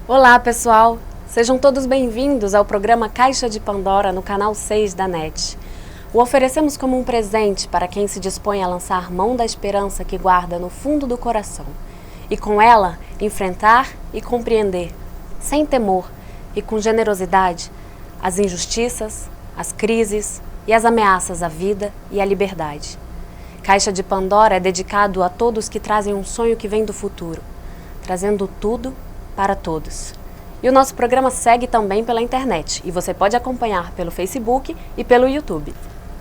Olá, pessoal! Sejam todos bem-vindos ao programa Caixa de Pandora no canal 6 da NET. O oferecemos como um presente para quem se dispõe a lançar mão da esperança que guarda no fundo do coração e com ela enfrentar e compreender, sem temor e com generosidade, as injustiças, as crises e as ameaças à vida e à liberdade. Caixa de Pandora é dedicado a todos que trazem um sonho que vem do futuro, trazendo tudo para todos. E o nosso programa segue também pela internet e você pode acompanhar pelo Facebook e pelo YouTube.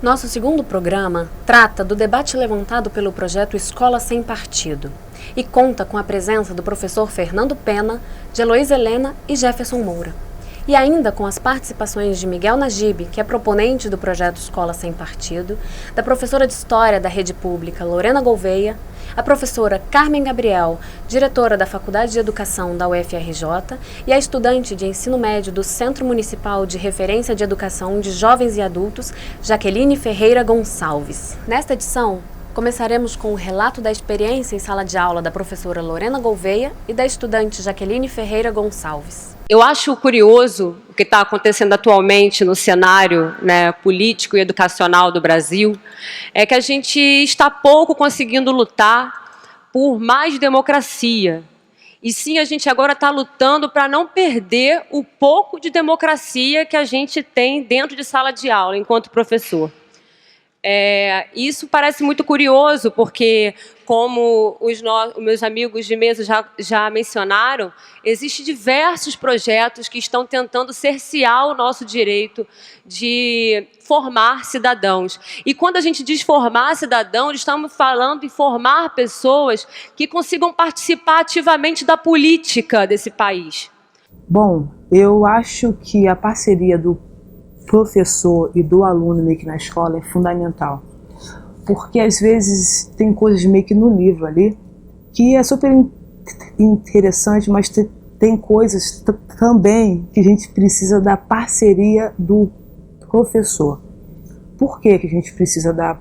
Nosso segundo programa trata do debate levantado pelo projeto Escola Sem Partido e conta com a presença do professor Fernando Pena, de Heloísa Helena e Jefferson Moura. E ainda com as participações de Miguel Najib, que é proponente do projeto Escola Sem Partido, da professora de História da Rede Pública, Lorena Gouveia, a professora Carmen Gabriel, diretora da Faculdade de Educação da UFRJ, e a estudante de ensino médio do Centro Municipal de Referência de Educação de Jovens e Adultos, Jaqueline Ferreira Gonçalves. Nesta edição, começaremos com o relato da experiência em sala de aula da professora Lorena Gouveia e da estudante Jaqueline Ferreira Gonçalves. Eu acho curioso o que está acontecendo atualmente no cenário, político e educacional do Brasil, é que a gente está pouco conseguindo lutar por mais democracia. E sim, a gente agora está lutando para não perder o pouco de democracia que a gente tem dentro de sala de aula, enquanto professor. Isso parece muito curioso, porque, como os meus amigos de mesa já mencionaram, existem diversos projetos que estão tentando cercear o nosso direito de formar cidadãos. E quando a gente diz formar cidadãos, estamos falando em formar pessoas que consigam participar ativamente da política desse país. Bom, eu acho que a parceria do professor e do aluno meio que na escola é fundamental, porque às vezes tem coisas meio que no livro ali que é super interessante, mas tem coisas também que a gente precisa da parceria do professor. Por que a gente precisa da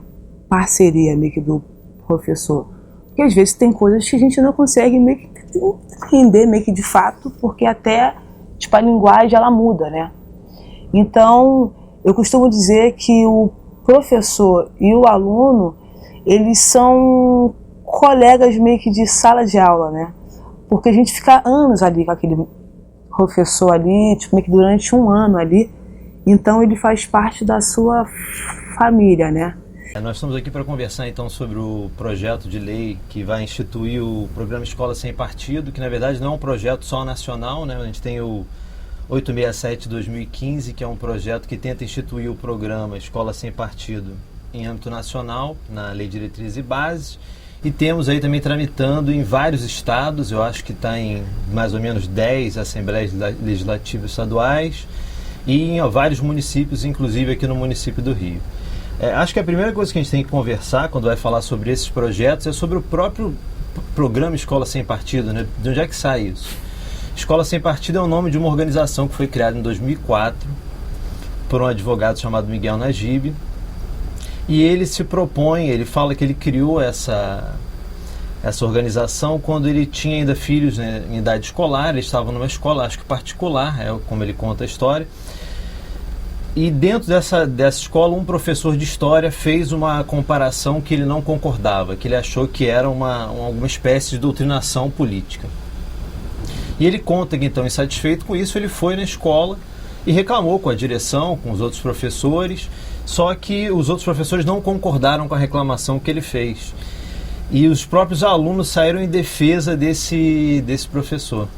parceria meio que do professor? Porque às vezes tem coisas que a gente não consegue meio que entender meio que de fato, porque até tipo, a linguagem ela muda, né? Então, eu costumo dizer que o professor e o aluno, eles são colegas meio que de sala de aula, né? Porque a gente fica anos ali com aquele professor ali, tipo, meio que durante um ano ali, então ele faz parte da sua família, né? Nós estamos aqui para conversar então sobre o projeto de lei que vai instituir o programa Escola Sem Partido, que na verdade não é um projeto só nacional, né? A gente tem o 867/2015, que é um projeto que tenta instituir o programa Escola Sem Partido em âmbito nacional, na Lei de Diretrizes e Bases, e temos aí também tramitando em vários estados, eu acho que está em mais ou menos 10 assembleias legislativas estaduais e em vários municípios, inclusive aqui no município do Rio. Acho que a primeira coisa que a gente tem que conversar quando vai falar sobre esses projetos é sobre o próprio programa Escola Sem Partido, né? De onde é que sai isso? Escola Sem Partido é o nome de uma organização que foi criada em 2004 por um advogado chamado Miguel Najib, e ele se propõe, ele fala que ele criou essa organização quando ele tinha ainda filhos, né, em idade escolar. Ele estava numa escola, acho que particular, como ele conta a história, e dentro dessa escola um professor de história fez uma comparação que ele não concordava, que ele achou que era alguma espécie de doutrinação política. E ele conta que, então, insatisfeito com isso, ele foi na escola e reclamou com a direção, com os outros professores, só que os outros professores não concordaram com a reclamação que ele fez. E os próprios alunos saíram em defesa desse professor.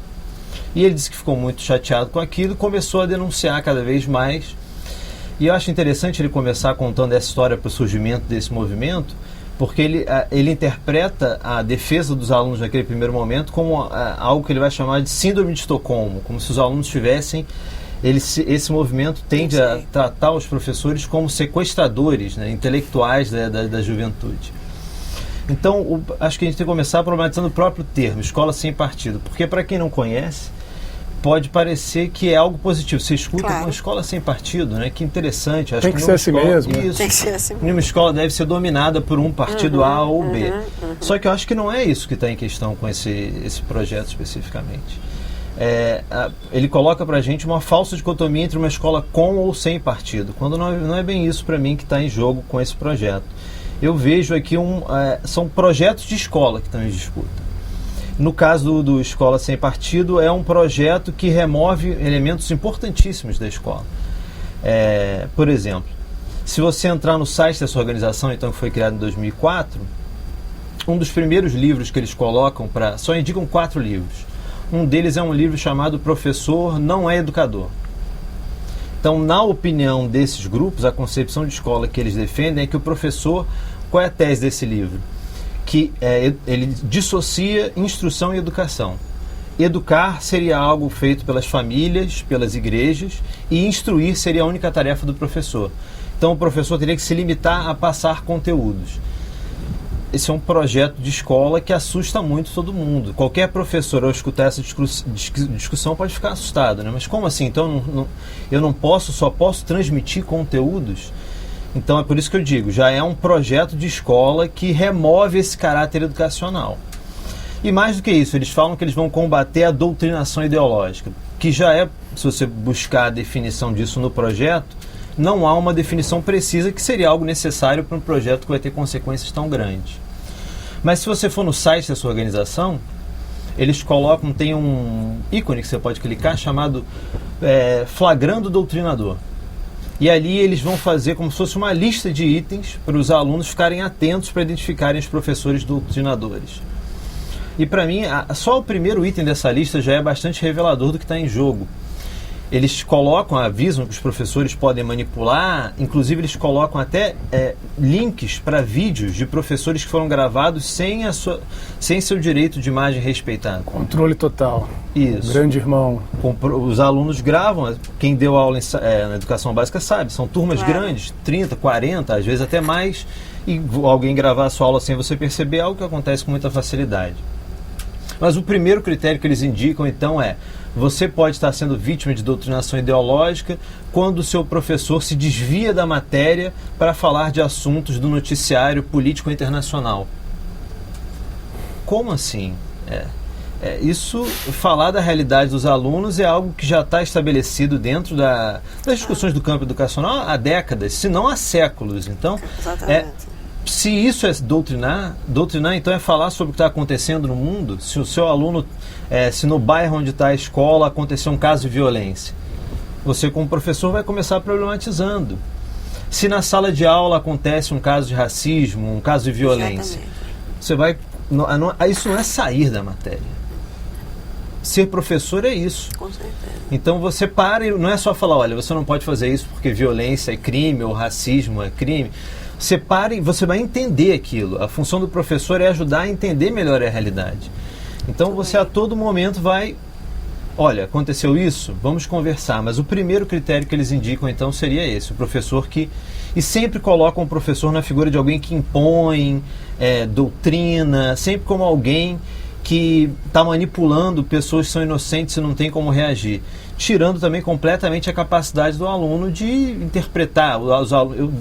E ele disse que ficou muito chateado com aquilo e começou a denunciar cada vez mais. E eu acho interessante ele começar contando essa história para o surgimento desse movimento, porque ele interpreta a defesa dos alunos naquele primeiro momento como algo que ele vai chamar de síndrome de Estocolmo, como se os alunos tivessem... Esse movimento tende a tratar os professores como sequestradores, né, intelectuais da juventude. Então, acho que a gente tem que começar problematizando o próprio termo, Escola Sem Partido, porque para quem não conhece, pode parecer que é algo positivo. Você escuta uma escola sem partido, né? Que interessante. Acho tem que ser assim mesmo. Isso. Tem que ser assim mesmo. Nenhuma escola deve ser dominada por um partido A ou B. Só que eu acho que não é isso que está em questão com esse projeto especificamente. ele coloca para a gente uma falsa dicotomia entre uma escola com ou sem partido, quando não é bem isso para mim que está em jogo com esse projeto. Eu vejo aqui são projetos de escola que estão em disputa. No caso do Escola Sem Partido, é um projeto que remove elementos importantíssimos da escola. Por exemplo, se você entrar no site dessa organização, então, que foi criada em 2004, um dos primeiros livros que eles colocam, só indicam 4 livros. Um deles é um livro chamado Professor Não é Educador. Então, na opinião desses grupos, a concepção de escola que eles defendem é que o professor... Qual é a tese desse livro? Que ele dissocia instrução e educação. Educar seria algo feito pelas famílias, pelas igrejas, e instruir seria a única tarefa do professor. Então o professor teria que se limitar a passar conteúdos. Esse é um projeto de escola que assusta muito todo mundo. Qualquer professor, ao escutar essa discussão, pode ficar assustado, né? Mas como assim? Então eu só posso transmitir conteúdos? Então é por isso que eu digo, já é um projeto de escola que remove esse caráter educacional. E mais do que isso, eles falam que eles vão combater a doutrinação ideológica, que já se você buscar a definição disso no projeto, não há uma definição precisa, que seria algo necessário para um projeto que vai ter consequências tão grandes. Mas se você for no site dessa organização, eles tem um ícone que você pode clicar chamado Flagrando Doutrinador. E ali eles vão fazer como se fosse uma lista de itens para os alunos ficarem atentos para identificarem os professores doutrinadores. E para mim, só o primeiro item dessa lista já é bastante revelador do que está em jogo. Eles avisam que os professores podem manipular, inclusive eles colocam até links para vídeos de professores que foram gravados sem seu direito de imagem respeitado. Controle total. Isso. Grande irmão. Os alunos gravam, quem deu aula na educação básica sabe, são turmas grandes, 30, 40, às vezes até mais, e alguém gravar a sua aula sem você perceber é algo que acontece com muita facilidade. Mas o primeiro critério que eles indicam, então, você pode estar sendo vítima de doutrinação ideológica quando o seu professor se desvia da matéria para falar de assuntos do noticiário político internacional. Como assim? Isso, falar da realidade dos alunos é algo que já está estabelecido dentro das discussões do campo educacional há décadas, se não há séculos. Então, se isso é doutrinar então é falar sobre o que está acontecendo no mundo. Se o seu aluno, se no bairro onde está a escola acontecer um caso de violência, você como professor vai começar problematizando. Se na sala de aula acontece um caso de racismo, um caso de violência, você vai... isso não é sair da matéria. Ser professor é isso. Com certeza. Então você não é só falar, olha, você não pode fazer isso porque violência é crime ou racismo é crime. Você para e você vai entender aquilo. A função do professor é ajudar a entender melhor a realidade. Então você a todo momento vai... Olha, aconteceu isso? Vamos conversar. Mas o primeiro critério que eles indicam, então, seria esse. O professor que... E sempre colocam o professor na figura de alguém que impõe, doutrina, sempre como alguém que está manipulando pessoas que são inocentes e não tem como reagir. Tirando também completamente a capacidade do aluno de interpretar. Eu,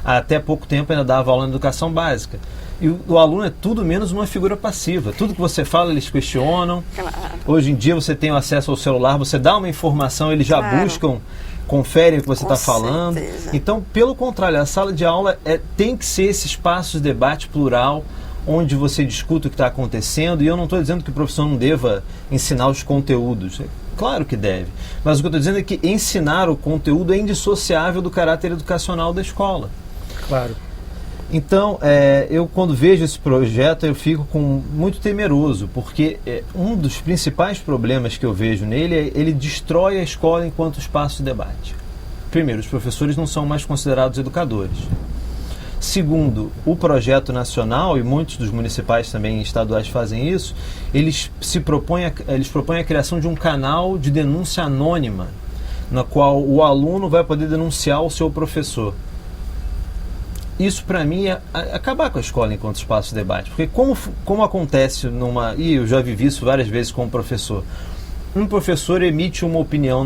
até pouco tempo, ainda dava aula na educação básica. E o aluno é tudo menos uma figura passiva. Tudo que você fala, eles questionam. Claro. Hoje em dia você tem o acesso ao celular, você dá uma informação, eles já buscam, conferem o que você está falando. Certeza. Então, pelo contrário, a sala de aula tem que ser esse espaço de debate plural, onde você discuta o que está acontecendo. E eu não estou dizendo que o professor não deva ensinar os conteúdos. Claro que deve. Mas o que eu estou dizendo é que ensinar o conteúdo é indissociável do caráter educacional da escola. Claro. Então, eu quando vejo esse projeto, eu fico muito temeroso, porque um dos principais problemas que eu vejo nele é ele destrói a escola enquanto espaço de debate. Primeiro, os professores não são mais considerados educadores. Segundo, o projeto nacional, e muitos dos municipais também estaduais fazem isso, eles propõem a criação de um canal de denúncia anônima, na qual o aluno vai poder denunciar o seu professor. Isso, para mim, é acabar com a escola enquanto espaço de debate. Porque como acontece e eu já vivi isso várias vezes como professor. Um professor emite uma opinião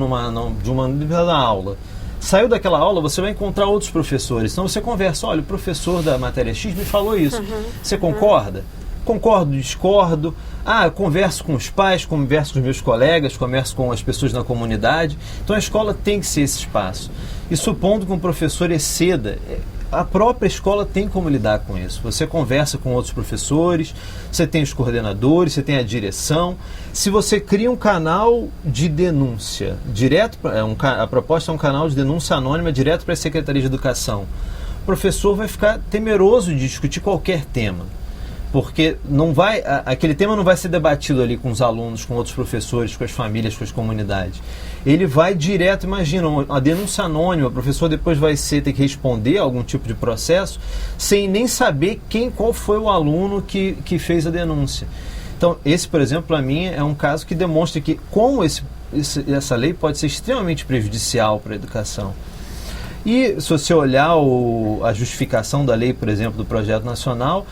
de uma aula. Saiu daquela aula, você vai encontrar outros professores. Então você conversa, olha, o professor da matéria X me falou isso. Você concorda? concordo, discordo. Eu converso com os pais, converso com os meus colegas, converso com as pessoas na comunidade. Então a escola tem que ser esse espaço. E supondo que um professor exceda, a própria escola tem como lidar com isso. Você conversa com outros professores, você tem os coordenadores, você tem a direção. Se você cria um canal de denúncia, a proposta é um canal de denúncia anônima direto para a Secretaria de Educação, o professor vai ficar temeroso de discutir qualquer tema. Porque aquele tema não vai ser debatido ali com os alunos, com outros professores, com as famílias, com as comunidades. Ele vai direto, imagina, a denúncia anônima, o professor depois vai ter que responder a algum tipo de processo, sem nem saber qual foi o aluno que fez a denúncia. Então, esse, por exemplo, para mim, é um caso que demonstra que como essa lei pode ser extremamente prejudicial para a educação. E se você olhar a justificação da lei, por exemplo, do projeto nacional,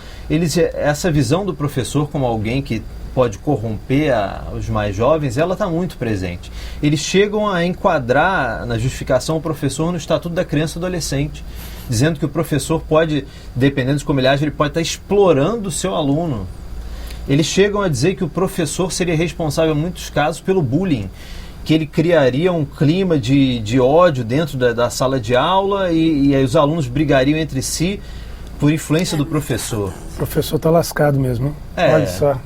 essa visão do professor como alguém que pode corromper os mais jovens, ela está muito presente. Eles chegam a enquadrar na justificação o professor no Estatuto da Criança e do Adolescente, dizendo que o professor pode, dependendo de como ele age, ele pode estar explorando o seu aluno. Eles chegam a dizer que o professor seria responsável, em muitos casos, pelo bullying, que ele criaria um clima de ódio dentro da sala de aula e aí os alunos brigariam entre si por influência do professor. O professor está lascado mesmo. Olha só.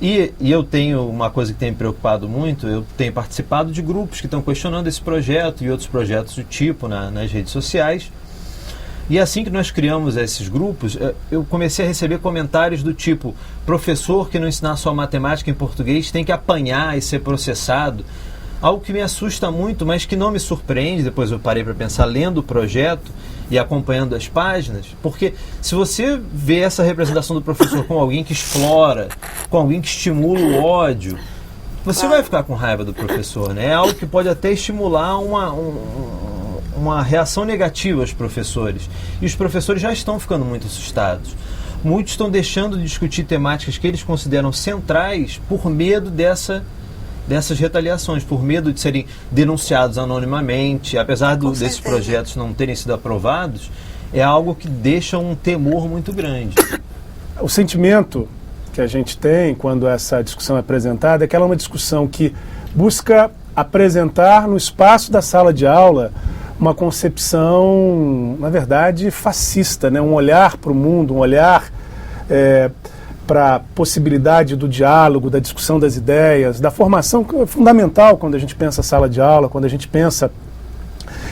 E eu tenho uma coisa que tem me preocupado muito, eu tenho participado de grupos que estão questionando esse projeto e outros projetos do tipo nas redes sociais. E assim que nós criamos esses grupos, eu comecei a receber comentários do tipo: professor que não ensinar só matemática em português tem que apanhar e ser processado. Algo que me assusta muito, mas que não me surpreende. Depois eu parei para pensar, lendo o projeto e acompanhando as páginas, porque se você vê essa representação do professor como alguém que explora, com alguém que estimula o ódio, você vai ficar com raiva do professor, né? É algo que pode até estimular uma reação negativa aos professores. E os professores já estão ficando muito assustados. Muitos estão deixando de discutir temáticas que eles consideram centrais por medo dessas retaliações, por medo de serem denunciados anonimamente. Apesar desses projetos não terem sido aprovados, é algo que deixa um temor muito grande. O sentimento que a gente tem quando essa discussão é apresentada é que ela é uma discussão que busca apresentar no espaço da sala de aula uma concepção, na verdade, fascista, né? Um olhar para o mundo, um olhar para a possibilidade do diálogo, da discussão das ideias, da formação, que é fundamental quando a gente pensa sala de aula, quando a gente pensa...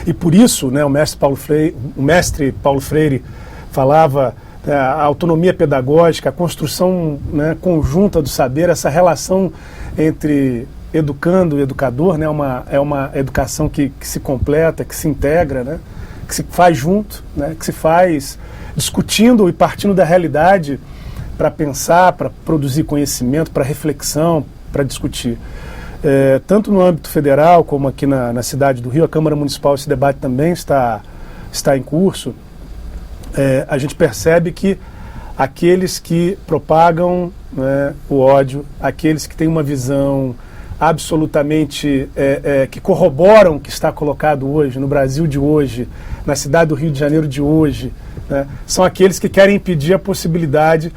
E por isso, né, o mestre Paulo Freire falava a autonomia pedagógica, a construção, né, conjunta do saber, essa relação entre educando e educador, né, é uma educação que se completa, que se integra, né, que se faz junto, né, que se faz discutindo e partindo da realidade para pensar, para produzir conhecimento, para reflexão, para discutir. Tanto no âmbito federal como aqui na cidade do Rio, a Câmara Municipal, esse debate também está em curso. A gente percebe que aqueles que propagam, né, o ódio, aqueles que têm uma visão absolutamente que corroboram o que está colocado hoje, no Brasil de hoje, na cidade do Rio de Janeiro de hoje, né, são aqueles que querem impedir a possibilidade,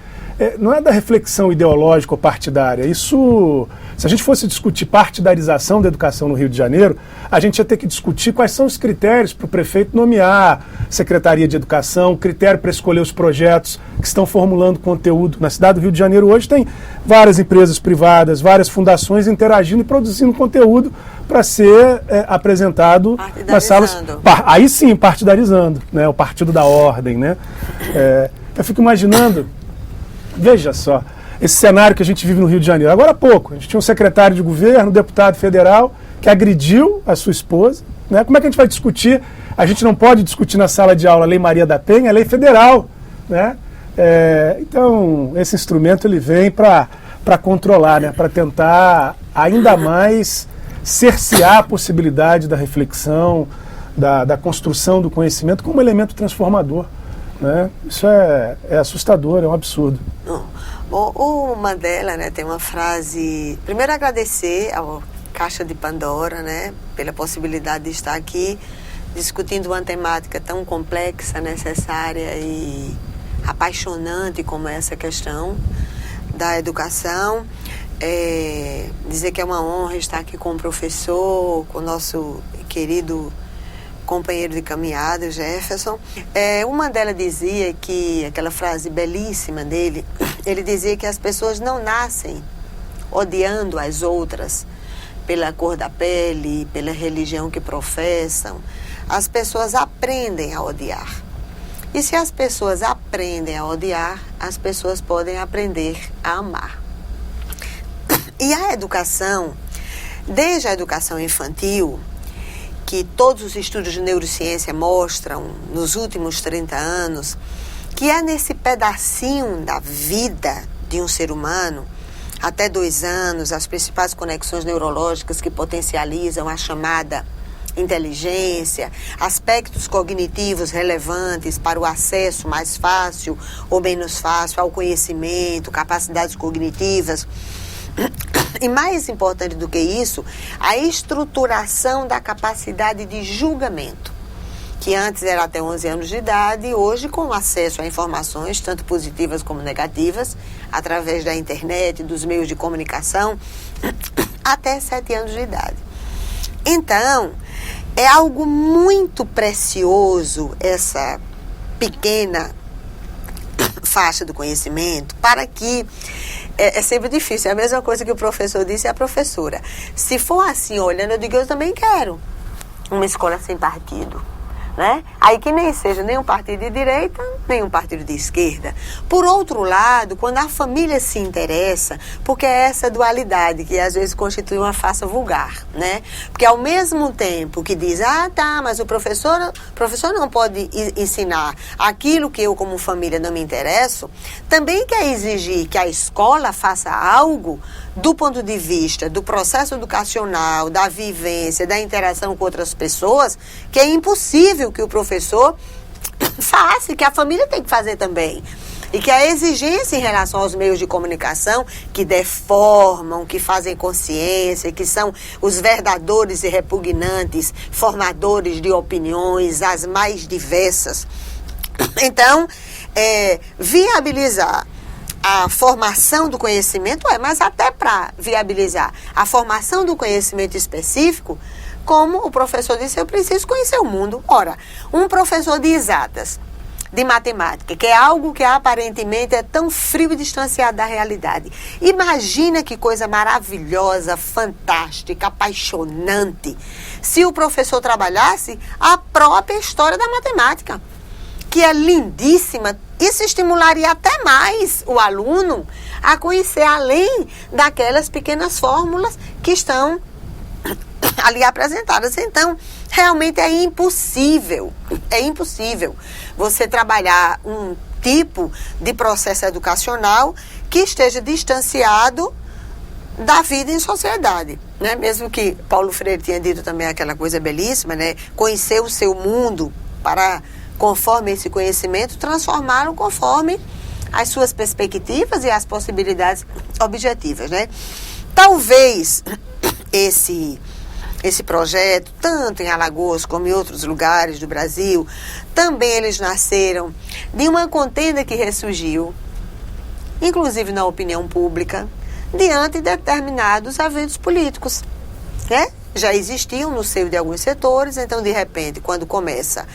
não é da reflexão ideológica ou partidária. Isso, se a gente fosse discutir partidarização da educação no Rio de Janeiro, a gente ia ter que discutir quais são os critérios para o prefeito nomear Secretaria de Educação, critério para escolher os projetos que estão formulando conteúdo. Na cidade do Rio de Janeiro hoje tem várias empresas privadas, várias fundações interagindo e produzindo conteúdo para ser apresentado nas salas. Aí sim, partidarizando, né, o partido da ordem, né? Eu fico imaginando, veja só, esse cenário que a gente vive no Rio de Janeiro. Agora há pouco, a gente tinha um secretário de governo, um deputado federal, que agrediu a sua esposa, né? Como é que a gente vai discutir? A gente não pode discutir na sala de aula a Lei Maria da Penha, a lei federal, né? Então, esse instrumento ele vem para controlar, né? Para tentar ainda mais cercear a possibilidade da reflexão, da construção do conhecimento como elemento transformador, né? Isso é assustador, é um absurdo. Bom, o Mandela, né, tem uma frase... Primeiro, agradecer ao Caixa de Pandora, né, pela possibilidade de estar aqui discutindo uma temática tão complexa, necessária e apaixonante como essa questão. da educação, dizer que é uma honra estar aqui com o professor, com o nosso querido companheiro de caminhada, o Jefferson. O Mandela dizia que, aquela frase belíssima dele, ele dizia que as pessoas não nascem odiando as outras pela cor da pele, pela religião que professam. As pessoas aprendem a odiar. E se as pessoas aprendem a odiar, as pessoas podem aprender a amar. E a educação, desde a educação infantil, que todos os estudos de neurociência mostram nos últimos 30 anos, que é nesse pedacinho da vida de um ser humano, até 2 anos, as principais conexões neurológicas que potencializam a chamada inteligência, aspectos cognitivos relevantes para o acesso mais fácil ou menos fácil ao conhecimento, capacidades cognitivas. E mais importante do que isso, a estruturação da capacidade de julgamento, que antes era até 11 anos de idade, hoje com acesso a informações, tanto positivas como negativas, através da internet, dos meios de comunicação, até 7 anos de idade. Então, é algo muito precioso essa pequena faixa do conhecimento, para que é sempre difícil, é a mesma coisa que o professor disse à professora. Se for assim, olhando, eu digo, eu também quero uma escola sem partido, né? Aí que nem seja nem um partido de direita, nem um partido de esquerda. Por outro lado, quando a família se interessa, porque é essa dualidade que às vezes constitui uma farsa vulgar, né? Porque ao mesmo tempo que diz, mas o professor não pode ensinar aquilo que eu como família não me interesso, também quer exigir que a escola faça algo do ponto de vista do processo educacional, da vivência, da interação com outras pessoas, que é impossível que o professor faça, que a família tem que fazer também. E que a exigência em relação aos meios de comunicação que deformam, que fazem consciência, que são os verdadeiros e repugnantes formadores de opiniões, as mais diversas. Então, viabilizar a formação do conhecimento, mas até para viabilizar a formação do conhecimento específico, como o professor disse, eu preciso conhecer o mundo. Ora, um professor de exatas, de matemática, que é algo que aparentemente é tão frio e distanciado da realidade. Imagina que coisa maravilhosa, fantástica, apaixonante, se o professor trabalhasse a própria história da matemática, que é lindíssima. Isso estimularia até mais o aluno a conhecer além daquelas pequenas fórmulas que estão ali apresentadas. Então, realmente é impossível você trabalhar um tipo de processo educacional que esteja distanciado da vida em sociedade, né? Mesmo que Paulo Freire tinha dito também aquela coisa belíssima, né? Conhecer o seu mundo para, conforme esse conhecimento, transformá-lo conforme as suas perspectivas e as possibilidades objetivas, né? Talvez esse projeto, tanto em Alagoas como em outros lugares do Brasil, também eles nasceram de uma contenda que ressurgiu, inclusive na opinião pública, diante de determinados eventos políticos, né? Já existiam no seio de alguns setores, então de repente, quando começa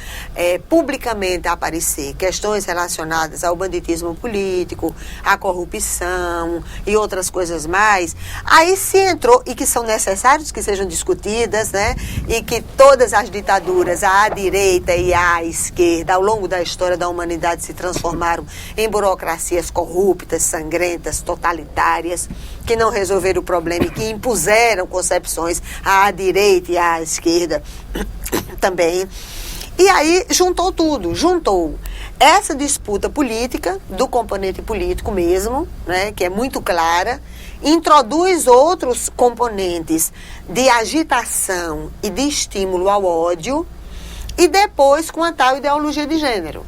publicamente a aparecer questões relacionadas ao banditismo político, à corrupção e outras coisas mais, aí se entrou, e que são necessários que sejam discutidas, né? E que todas as ditaduras, à direita e à esquerda, ao longo da história da humanidade, se transformaram em burocracias corruptas, sangrentas, totalitárias, que não resolveram o problema e que impuseram concepções à direita e à esquerda também. E aí juntou tudo, juntou essa disputa política, do componente político mesmo, né, que é muito clara, introduz outros componentes de agitação e de estímulo ao ódio, e depois com a tal ideologia de gênero,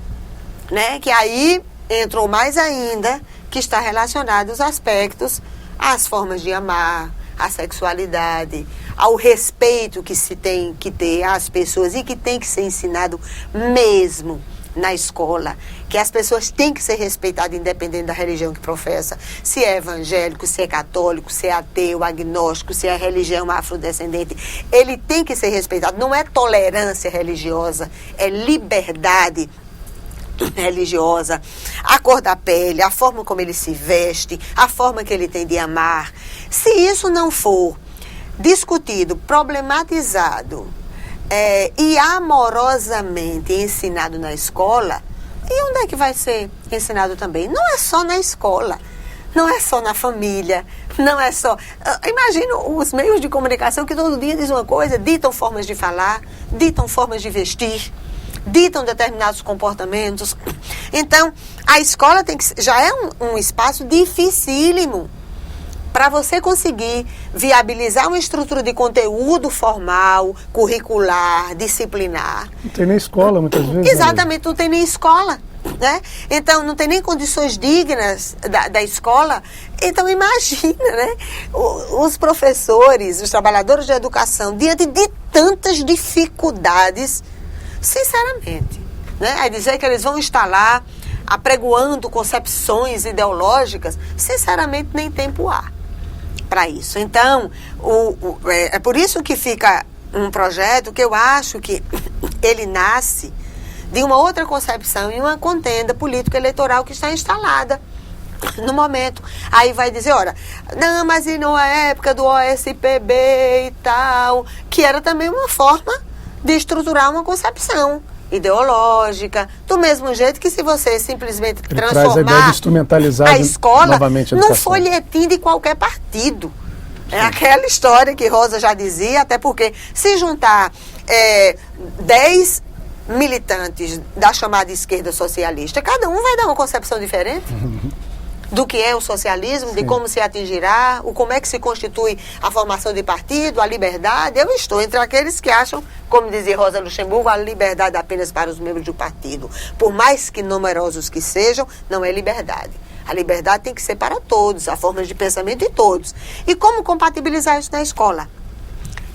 né, que aí entrou mais ainda, que está relacionado aos aspectos, às formas de amar, à sexualidade, ao respeito que se tem que ter às pessoas e que tem que ser ensinado mesmo na escola, que as pessoas têm que ser respeitadas independente da religião que professa, se é evangélico, se é católico, se é ateu, agnóstico, se é religião afrodescendente, ele tem que ser respeitado. Não é tolerância religiosa, é liberdade religiosa, a cor da pele, a forma como ele se veste, a forma que ele tem de amar. Se isso não for discutido, problematizado e amorosamente ensinado na escola, e onde é que vai ser ensinado também? Não é só na escola, não é só na família, não é só... Imagina os meios de comunicação que todo dia dizem uma coisa, ditam formas de falar, ditam formas de vestir, ditam determinados comportamentos. Então, a escola já é um espaço dificílimo para você conseguir viabilizar uma estrutura de conteúdo formal, curricular, disciplinar. Não tem nem escola, muitas vezes. Exatamente, não tem nem escola, né? Então, não tem nem condições dignas da escola. Então, imagina, né? Os professores, os trabalhadores da educação, diante de tantas dificuldades, sinceramente, né? Aí dizer que eles vão estar lá apregoando concepções ideológicas, sinceramente, nem tempo há para isso. Então, é por isso que fica um projeto que eu acho que ele nasce de uma outra concepção e uma contenda político-eleitoral que está instalada no momento. Aí vai dizer, olha, não, mas e na época do OSPB e tal, que era também uma forma de estruturar uma concepção ideológica, do mesmo jeito que se você simplesmente ele traz a ideia de instrumentalizar a escola novamente a num educação. folhetim de qualquer partido. É aquela história que Rosa já dizia, até porque se juntar 10 militantes da chamada esquerda socialista, cada um vai dar uma concepção diferente do que é o socialismo, de como se atingirá, como é que se constitui a formação de partido, a liberdade. Eu estou entre aqueles que acham, como dizia Rosa Luxemburgo, a liberdade apenas para os membros do partido. Por mais que numerosos que sejam, não é liberdade. A liberdade tem que ser para todos, a forma de pensamento de todos. E como compatibilizar isso na escola?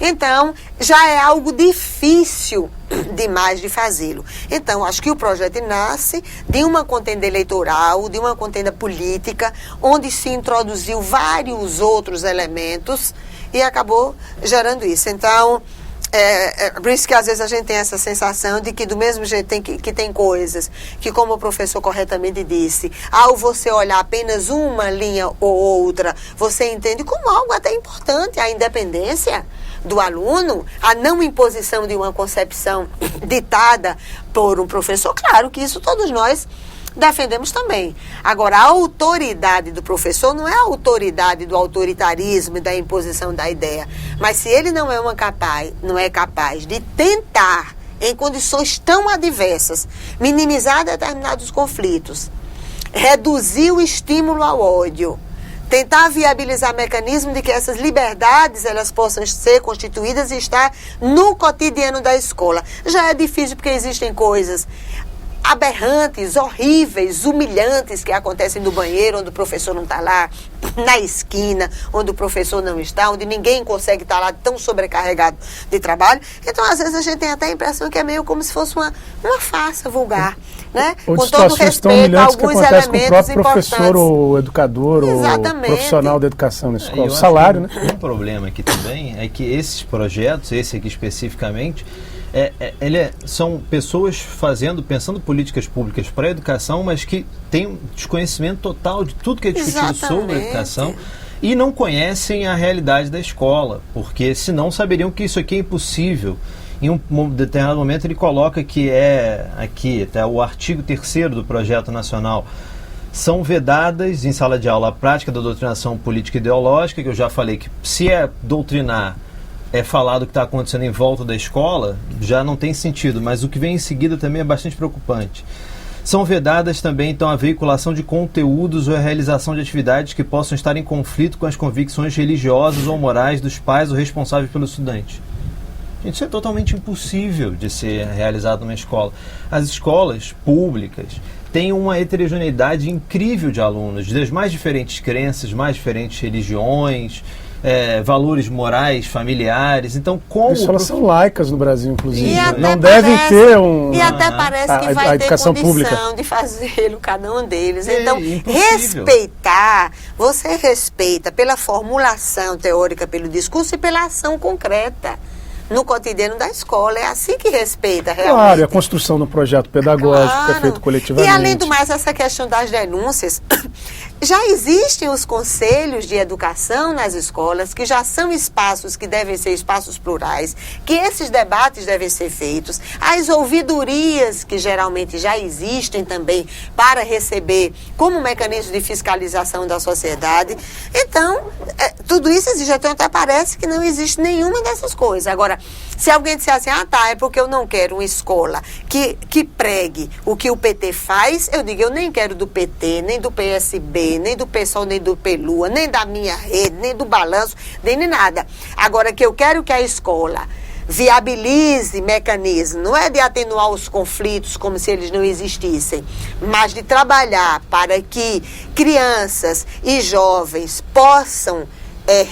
Então, já é algo difícil demais de fazê-lo. Então, acho que o projeto nasce de uma contenda eleitoral, de uma contenda política, onde se introduziu vários outros elementos e acabou gerando isso. Então, por isso que às vezes a gente tem essa sensação de que do mesmo jeito que tem coisas que, como o professor corretamente disse, ao você olhar apenas uma linha ou outra, você entende como algo até importante, a independência do aluno, a não imposição de uma concepção ditada por um professor. Claro que isso todos nós defendemos também. Agora, a autoridade do professor não é a autoridade do autoritarismo e da imposição da ideia, mas se ele não é capaz de tentar, em condições tão adversas, minimizar determinados conflitos, reduzir o estímulo ao ódio, tentar viabilizar mecanismos de que essas liberdades elas possam ser constituídas e estar no cotidiano da escola. Já é difícil porque existem coisas aberrantes, horríveis, humilhantes que acontecem no banheiro, onde o professor não está lá, na esquina, onde o professor não está, onde ninguém consegue estar lá tão sobrecarregado de trabalho. Então, às vezes, a gente tem até a impressão que é meio como se fosse uma farsa vulgar, né? Ou com de todo situações tão respeito a humilhantes que alguns acontece com o elementos próprio professor ou educador Exatamente. ou profissional da educação na escola. Eu O salário, acho né? Um problema aqui também é que esses projetos, esse aqui especificamente, são pessoas pensando políticas públicas para a educação, mas que têm um desconhecimento total de tudo que é discutido sobre a educação e não conhecem a realidade da escola, porque senão saberiam que isso aqui é impossível. Em um determinado momento ele coloca que aqui, até o artigo 3º do Projeto Nacional, são vedadas em sala de aula a prática da doutrinação política e ideológica, que eu já falei que se é doutrinar falar do que está acontecendo em volta da escola, já não tem sentido, mas o que vem em seguida também é bastante preocupante. São vedadas também, então, a veiculação de conteúdos ou a realização de atividades que possam estar em conflito com as convicções religiosas ou morais dos pais ou responsáveis pelo estudante. Gente, isso é totalmente impossível de ser realizado numa escola. As escolas públicas tem uma heterogeneidade incrível de alunos, das mais diferentes crenças, mais diferentes religiões, valores morais, familiares. Então, como... Elas são laicas no Brasil, inclusive. Não devem ter um... E até parece que vai ter condição pública de fazê-lo, cada um deles. Então, respeitar, você respeita pela formulação teórica, pelo discurso e pela ação concreta no cotidiano da escola. É assim que respeita realmente. Claro, e a construção do projeto pedagógico que é feito coletivamente. E além do mais, essa questão das denúncias, já existem os conselhos de educação nas escolas, que já são espaços que devem ser espaços plurais, que esses debates devem ser feitos, as ouvidorias que geralmente já existem também para receber como mecanismo de fiscalização da sociedade. Então, tudo isso existe, então até parece que não existe nenhuma dessas coisas. Agora, se alguém disser assim, é porque eu não quero uma escola que pregue o que o PT faz, eu digo, eu nem quero do PT, nem do PSB, nem do PSOL, nem do PELUA, nem da minha rede, nem do Balanço, nem nada. Agora, que eu quero que a escola viabilize mecanismos, não é de atenuar os conflitos como se eles não existissem, mas de trabalhar para que crianças e jovens possam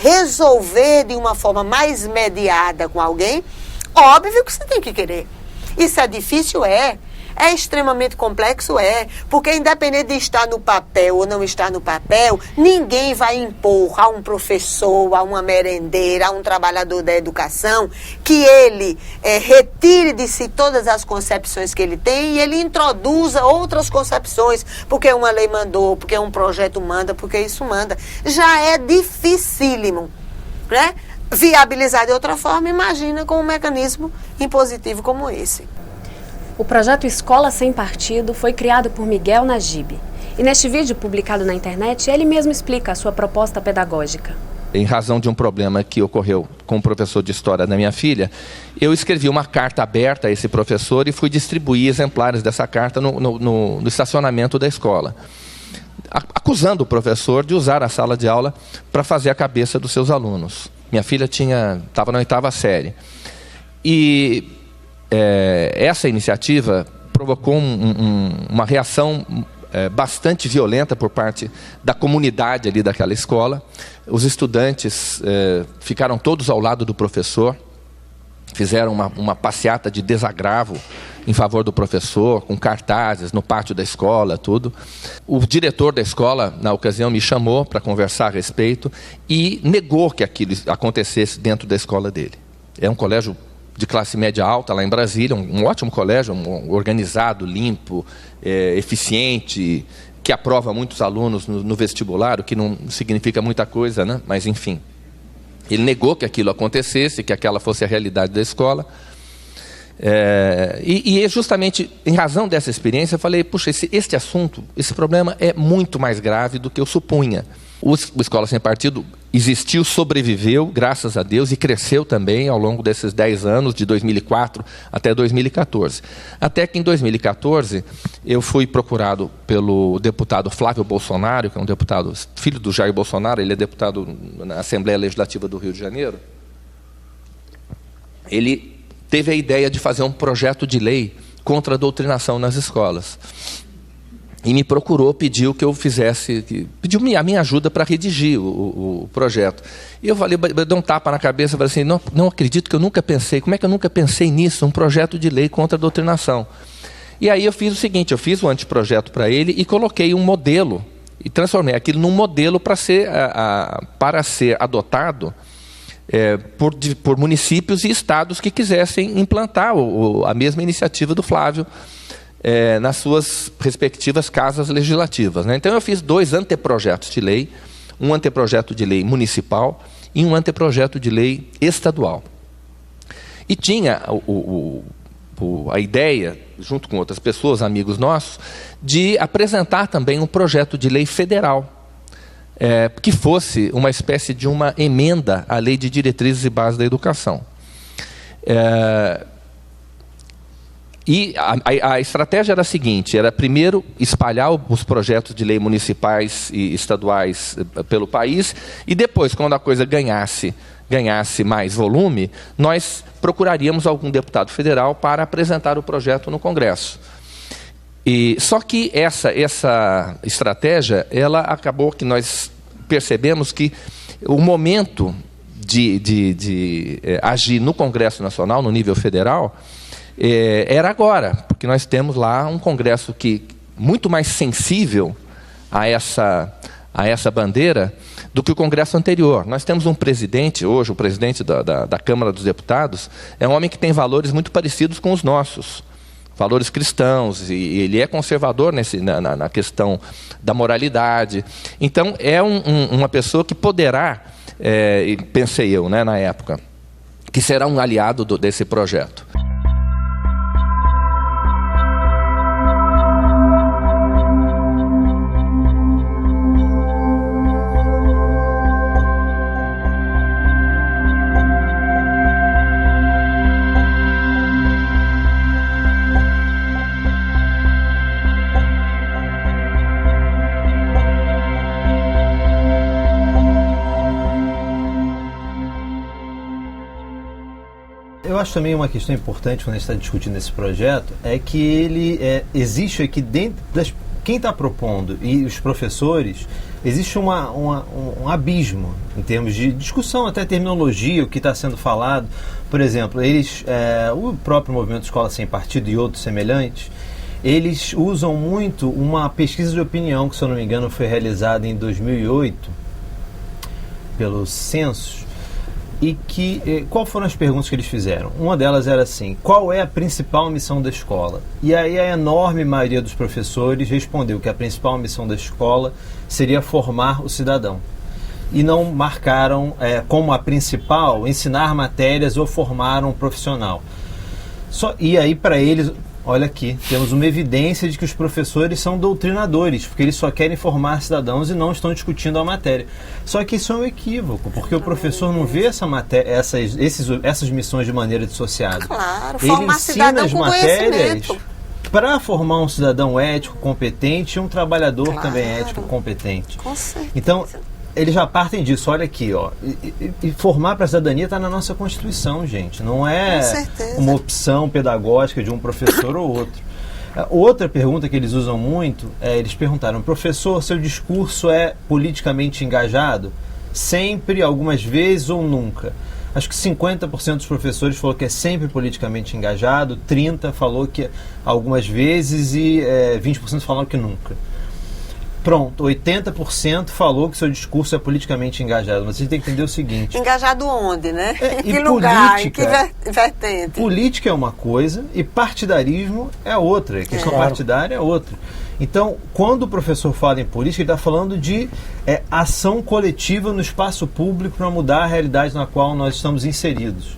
resolver de uma forma mais mediada com alguém, óbvio que você tem que querer. Isso é difícil? É extremamente complexo? Porque independente de estar no papel ou não estar no papel, ninguém vai impor a um professor, a uma merendeira, a um trabalhador da educação, que ele retire de si todas as concepções que ele tem e ele introduza outras concepções, porque uma lei mandou, porque um projeto manda, porque isso manda. Já é dificílimo, né? Viabilizar de outra forma, imagina com um mecanismo impositivo como esse. O projeto Escola Sem Partido foi criado por Miguel Najib. E neste vídeo publicado na internet, ele mesmo explica a sua proposta pedagógica. Em razão de um problema que ocorreu com o professor de história da minha filha, eu escrevi uma carta aberta a esse professor e fui distribuir exemplares dessa carta no estacionamento da escola, acusando o professor de usar a sala de aula para fazer a cabeça dos seus alunos. Minha filha estava na 8ª série. E essa iniciativa provocou uma reação bastante violenta por parte da comunidade ali daquela escola. Os estudantes ficaram todos ao lado do professor, fizeram uma passeata de desagravo em favor do professor, com cartazes no pátio da escola, tudo. O diretor da escola, na ocasião, me chamou para conversar a respeito e negou que aquilo acontecesse dentro da escola dele. É um colégio de classe média alta, lá em Brasília, um ótimo colégio, organizado, limpo, eficiente, que aprova muitos alunos no vestibular, o que não significa muita coisa, né? Mas, enfim. Ele negou que aquilo acontecesse, que aquela fosse a realidade da escola. E justamente em razão dessa experiência, eu falei, puxa, este assunto, esse problema é muito mais grave do que eu supunha. O Escola Sem Partido existiu, sobreviveu, graças a Deus, e cresceu também ao longo desses 10 anos, de 2004 até 2014. Até que em 2014, eu fui procurado pelo deputado Flávio Bolsonaro, que é um deputado, filho do Jair Bolsonaro, ele é deputado na Assembleia Legislativa do Rio de Janeiro. Ele teve a ideia de fazer um projeto de lei contra a doutrinação nas escolas. E me procurou, pediu que eu fizesse, pediu a minha ajuda para redigir o projeto. E eu falei, eu dei um tapa na cabeça, falei assim, não acredito que eu nunca pensei, como é que eu nunca pensei nisso, um projeto de lei contra a doutrinação? E aí eu fiz o seguinte, eu fiz um anteprojeto para ele e coloquei um modelo, e transformei aquilo num modelo para ser adotado por municípios e estados que quisessem implantar a mesma iniciativa do Flávio, nas suas respectivas casas legislativas, né? Então eu fiz 2 anteprojetos de lei, um anteprojeto de lei municipal e um anteprojeto de lei estadual. E tinha a ideia, junto com outras pessoas, amigos nossos, de apresentar também um projeto de lei federal, que fosse uma espécie de uma emenda à Lei de Diretrizes e Bases da Educação. E a estratégia era a seguinte, era primeiro espalhar os projetos de lei municipais e estaduais pelo país, e depois, quando a coisa ganhasse mais volume, nós procuraríamos algum deputado federal para apresentar o projeto no Congresso. E só que essa estratégia, ela acabou que nós percebemos que o momento de agir no Congresso Nacional, no nível federal, era agora, porque nós temos lá um Congresso que muito mais sensível a essa bandeira do que o Congresso anterior. Nós temos um presidente, hoje o presidente da Câmara dos Deputados, é um homem que tem valores muito parecidos com os nossos, valores cristãos, e ele é conservador na questão da moralidade. Então, é uma pessoa que poderá, pensei eu, né, na época, que será um aliado desse projeto. Eu acho também uma questão importante quando a gente está discutindo esse projeto é que ele existe aqui dentro quem está propondo e os professores, existe um abismo em termos de discussão, até terminologia, o que está sendo falado. Por exemplo, o próprio movimento Escola Sem Partido e outros semelhantes, eles usam muito uma pesquisa de opinião que, se eu não me engano, foi realizada em 2008 pelo Census. E qual foram as perguntas que eles fizeram? Uma delas era assim: qual é a principal missão da escola? E aí a enorme maioria dos professores respondeu que a principal missão da escola seria formar o cidadão. E não marcaram como a principal ensinar matérias ou formar um profissional. E aí, para eles, olha aqui, temos uma evidência de que os professores são doutrinadores, porque eles só querem formar cidadãos e não estão discutindo a matéria. Só que isso é um equívoco, porque o professor não vê essas missões de maneira dissociada. Claro, ele formar ensina cidadão as com matérias conhecimento. para formar um cidadão ético, competente e um trabalhador também ético, competente. Com certeza. Então, eles já partem disso, olha aqui, ó. E formar para a cidadania está na nossa Constituição, gente. Não é uma opção pedagógica de um professor ou outro. Outra pergunta que eles usam muito eles perguntaram: professor, seu discurso é politicamente engajado? Sempre, algumas vezes ou nunca? Acho que 50% dos professores falou que é sempre politicamente engajado, 30% falou que algumas vezes e 20% falaram que nunca. Pronto, 80% falou que seu discurso é politicamente engajado. Mas a gente tem que entender o seguinte: engajado onde, né? Em que e lugar, em que vertente? Política é uma coisa e partidarismo é outra. A questão partidária é outra. Então, quando o professor fala em política, ele está falando de ação coletiva no espaço público para mudar a realidade na qual nós estamos inseridos.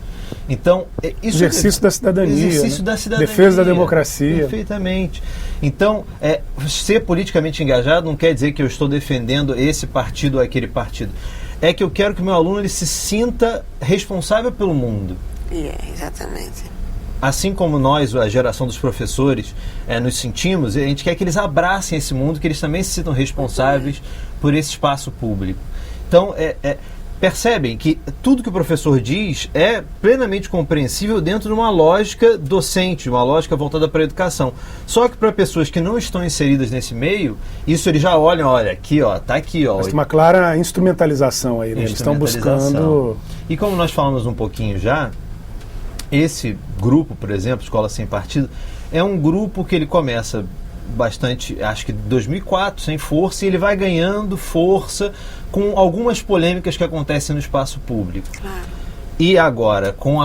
Então, exercício da cidadania, exercício da cidadania, defesa da democracia. Perfeitamente. Então, ser politicamente engajado não quer dizer que eu estou defendendo esse partido ou aquele partido. É que eu quero que o meu aluno ele se sinta responsável pelo mundo. Exatamente. Assim como nós, a geração dos professores, nos sentimos, a gente quer que eles abracem esse mundo, que eles também se sintam responsáveis por esse espaço público. Então, percebem que tudo que o professor diz é plenamente compreensível dentro de uma lógica docente, uma lógica voltada para a educação. Só que para pessoas que não estão inseridas nesse meio, isso eles já olham, olha, aqui, ó, tá aqui, ó. Mas tem uma clara instrumentalização aí, né? Eles estão buscando... E como nós falamos um pouquinho já, esse grupo, por exemplo, Escola Sem Partido, é um grupo que ele começa bastante, acho que 2004, sem força, e ele vai ganhando força com algumas polêmicas que acontecem no espaço público. Claro. E agora, com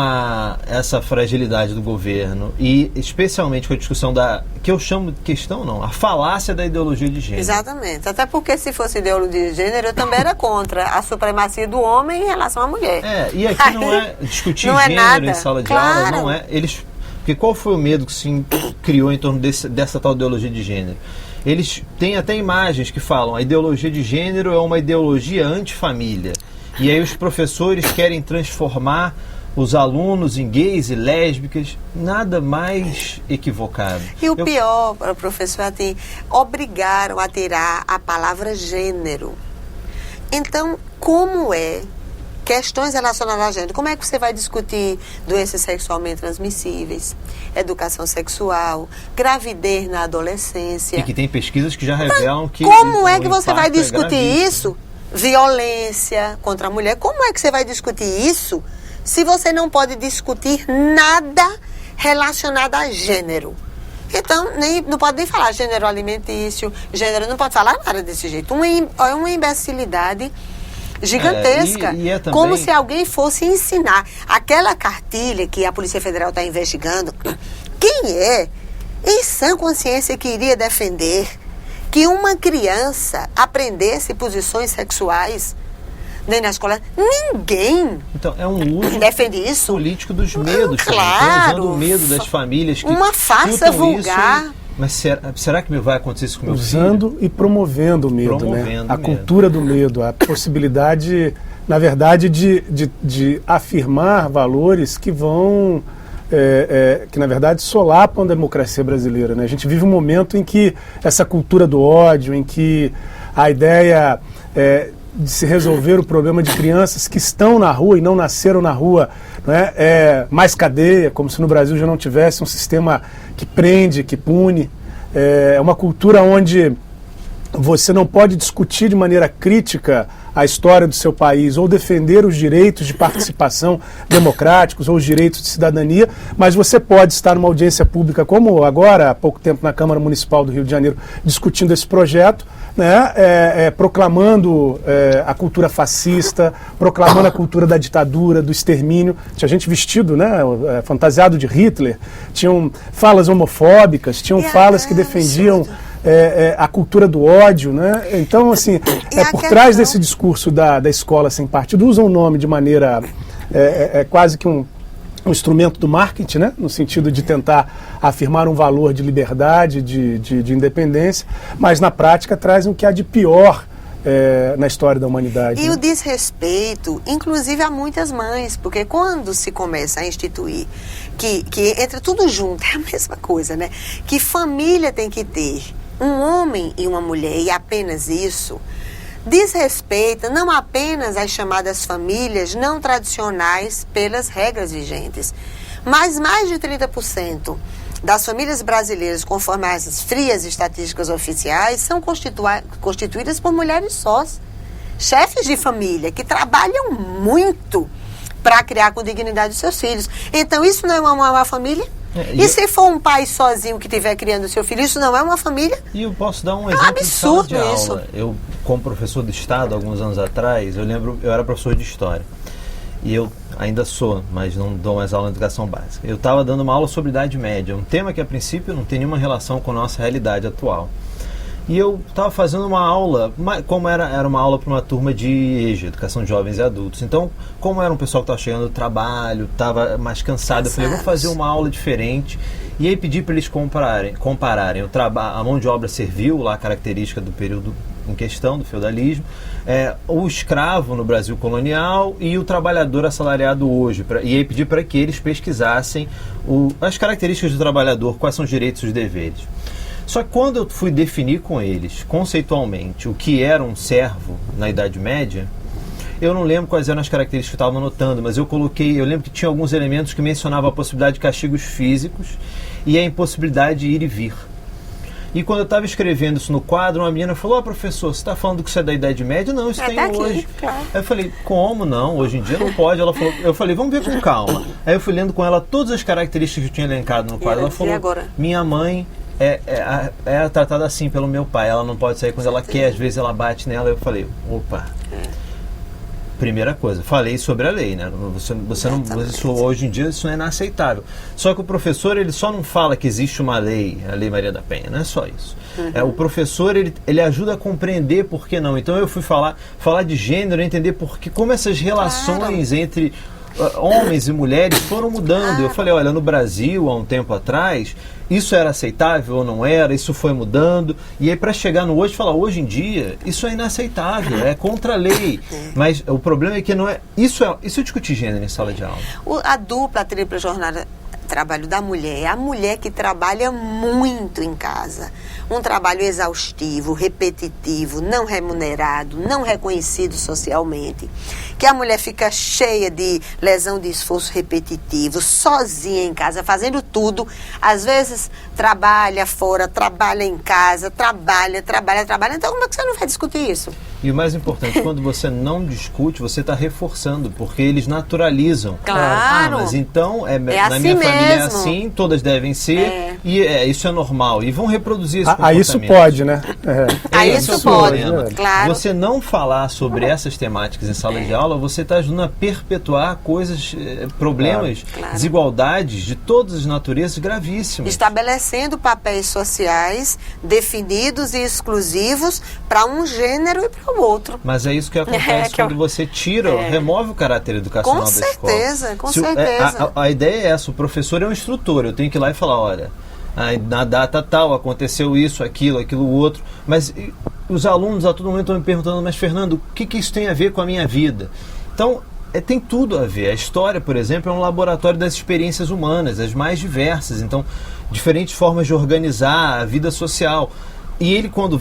essa fragilidade do governo e especialmente com a discussão que eu chamo de questão, não, a falácia da ideologia de gênero. Exatamente. Até porque se fosse ideologia de gênero, eu também era contra a supremacia do homem em relação à mulher. E aqui não é discutir não gênero em sala de aula, não é. Porque qual foi o medo que se criou em torno dessa tal ideologia de gênero? Eles têm até imagens que falam: a ideologia de gênero é uma ideologia antifamília. E aí os professores querem transformar os alunos em gays e lésbicas. Nada mais equivocado. E o pior, professor, é que obrigaram a tirar a palavra gênero. Então, como é questões relacionadas a gênero. Como é que você vai discutir doenças sexualmente transmissíveis, educação sexual, gravidez na adolescência? E que tem pesquisas que já revelam que... Como é que você vai discutir isso? Violência contra a mulher. Como é que você vai discutir isso se você não pode discutir nada relacionado a gênero? Então, não pode nem falar gênero alimentício, gênero, não pode falar nada desse jeito. É uma imbecilidade gigantesca. E também... Como se alguém fosse ensinar. Aquela cartilha que a Polícia Federal está investigando, quem é, em sã consciência, que iria defender que uma criança aprendesse posições sexuais dentro da escola? Ninguém. Então, é um uso defende isso? político dos medos. Claro. Usando o medo das famílias que uma farsa vulgar. Mas será que vai acontecer isso com o meu filho? Usando e promovendo o medo, né? A cultura do medo, a possibilidade, na verdade, de afirmar valores que vão, que na verdade solapam a democracia brasileira, né? A gente vive um momento em que essa cultura do ódio, em que a ideia de se resolver o problema de crianças que estão na rua e não nasceram na rua, né? Mais cadeia, como se no Brasil já não tivesse um sistema que prende, que pune. É uma cultura onde você não pode discutir de maneira crítica a história do seu país ou defender os direitos de participação democráticos ou os direitos de cidadania, mas você pode estar numa audiência pública como agora, há pouco tempo na Câmara Municipal do Rio de Janeiro, discutindo esse projeto, né, proclamando a cultura fascista, proclamando a cultura da ditadura, do extermínio. Tinha gente vestido, né, fantasiado de Hitler, tinham falas homofóbicas, tinham falas que defendiam a cultura do ódio, né? Então, assim, por trás desse discurso da escola sem partido, usam o nome de maneira quase que um instrumento do marketing, né? No sentido de tentar afirmar um valor de liberdade, de independência, mas na prática trazem o que há de pior na história da humanidade. E né? o desrespeito, inclusive a muitas mães, porque quando se começa a instituir que entra tudo junto, é a mesma coisa, né? Que família tem que ter um homem e uma mulher, e apenas isso, desrespeita não apenas as chamadas famílias não tradicionais pelas regras vigentes, mas mais de 30% das famílias brasileiras, conforme as frias estatísticas oficiais, são constituídas por mulheres sós, chefes de família, que trabalham muito para criar com dignidade os seus filhos. Então, isso não é uma família? E se for um pai sozinho que estiver criando seu filho, isso não é uma família? E eu posso dar um exemplo absurdo de sala de isso. aula. Eu, como professor do Estado, alguns anos atrás, eu era professor de História. E eu ainda sou, mas não dou mais aula de educação básica. Eu estava dando uma aula sobre Idade Média, um tema que a princípio não tem nenhuma relação com a nossa realidade atual. E eu estava fazendo uma aula, como era uma aula para uma turma de EJA, Educação de Jovens e Adultos. Então, como era um pessoal que estava chegando do trabalho, estava mais cansado, eu falei, vou fazer uma aula diferente. E aí pedi para eles compararem a mão de obra servil, lá a característica do período em questão, do feudalismo, o escravo no Brasil colonial e o trabalhador assalariado hoje. E aí pedi para que eles pesquisassem as características do trabalhador, quais são os direitos e os deveres. Só que quando eu fui definir com eles, conceitualmente, o que era um servo na Idade Média, eu não lembro quais eram as características que eu estava anotando, mas eu lembro que tinha alguns elementos que mencionavam a possibilidade de castigos físicos e a impossibilidade de ir e vir. E quando eu estava escrevendo isso no quadro, uma menina falou, professor, você está falando que isso é da Idade Média? Não, isso tem hoje. Claro. Aí eu falei, como não? Hoje em dia não pode. Eu falei, vamos ver com calma. Aí eu fui lendo com ela todas as características que eu tinha elencado no quadro. Ela falou, agora? Minha mãe é tratada assim pelo meu pai, ela não pode sair quando ela quer, às vezes ela bate nela. Eu falei, opa, primeira coisa, falei sobre a lei, né? Você não, hoje em dia isso é inaceitável. Só que o professor, ele só não fala que existe uma lei, a Lei Maria da Penha, não é só isso. O professor, ele ajuda a compreender por que não. Então eu fui falar de gênero, entender como essas relações entre homens e mulheres foram mudando. Eu falei, olha, no Brasil, há um tempo atrás, isso era aceitável ou não era, isso foi mudando. E aí, para chegar no hoje, falar, hoje em dia, isso é inaceitável, é contra a lei. Mas o problema é que não é... Isso é discutir gênero em sala de aula. A dupla, a tripla jornada trabalho da mulher, é a mulher que trabalha muito em casa. Um trabalho exaustivo, repetitivo, não remunerado, não reconhecido socialmente. Que a mulher fica cheia de lesão de esforço repetitivo, sozinha em casa, fazendo tudo. Às vezes trabalha fora, trabalha em casa, trabalha. Então como é que você não vai discutir isso? E o mais importante, quando você não discute, você está reforçando, porque eles naturalizam. Claro. Mas então, na assim minha família é mesmo. assim, todas devem ser, e isso é normal. E vão reproduzir esse comportamento. Isso pode, né? Isso é o pode, problema. claro. Você não falar sobre essas temáticas em sala de aula, você está ajudando a perpetuar coisas, problemas, desigualdades de todas as naturezas gravíssimas. Estabelecendo papéis sociais definidos e exclusivos para um gênero e para o outro. Mas é isso que acontece quando você remove o caráter educacional da escola. Com certeza. A ideia é essa, o professor é um instrutor, eu tenho que ir lá e falar, olha, na data tal aconteceu isso, aquilo outro, mas os alunos a todo momento estão me perguntando, mas Fernando, o que isso tem a ver com a minha vida? Então, tem tudo a ver. A história, por exemplo, é um laboratório das experiências humanas, as mais diversas, então, diferentes formas de organizar a vida social. E ele, quando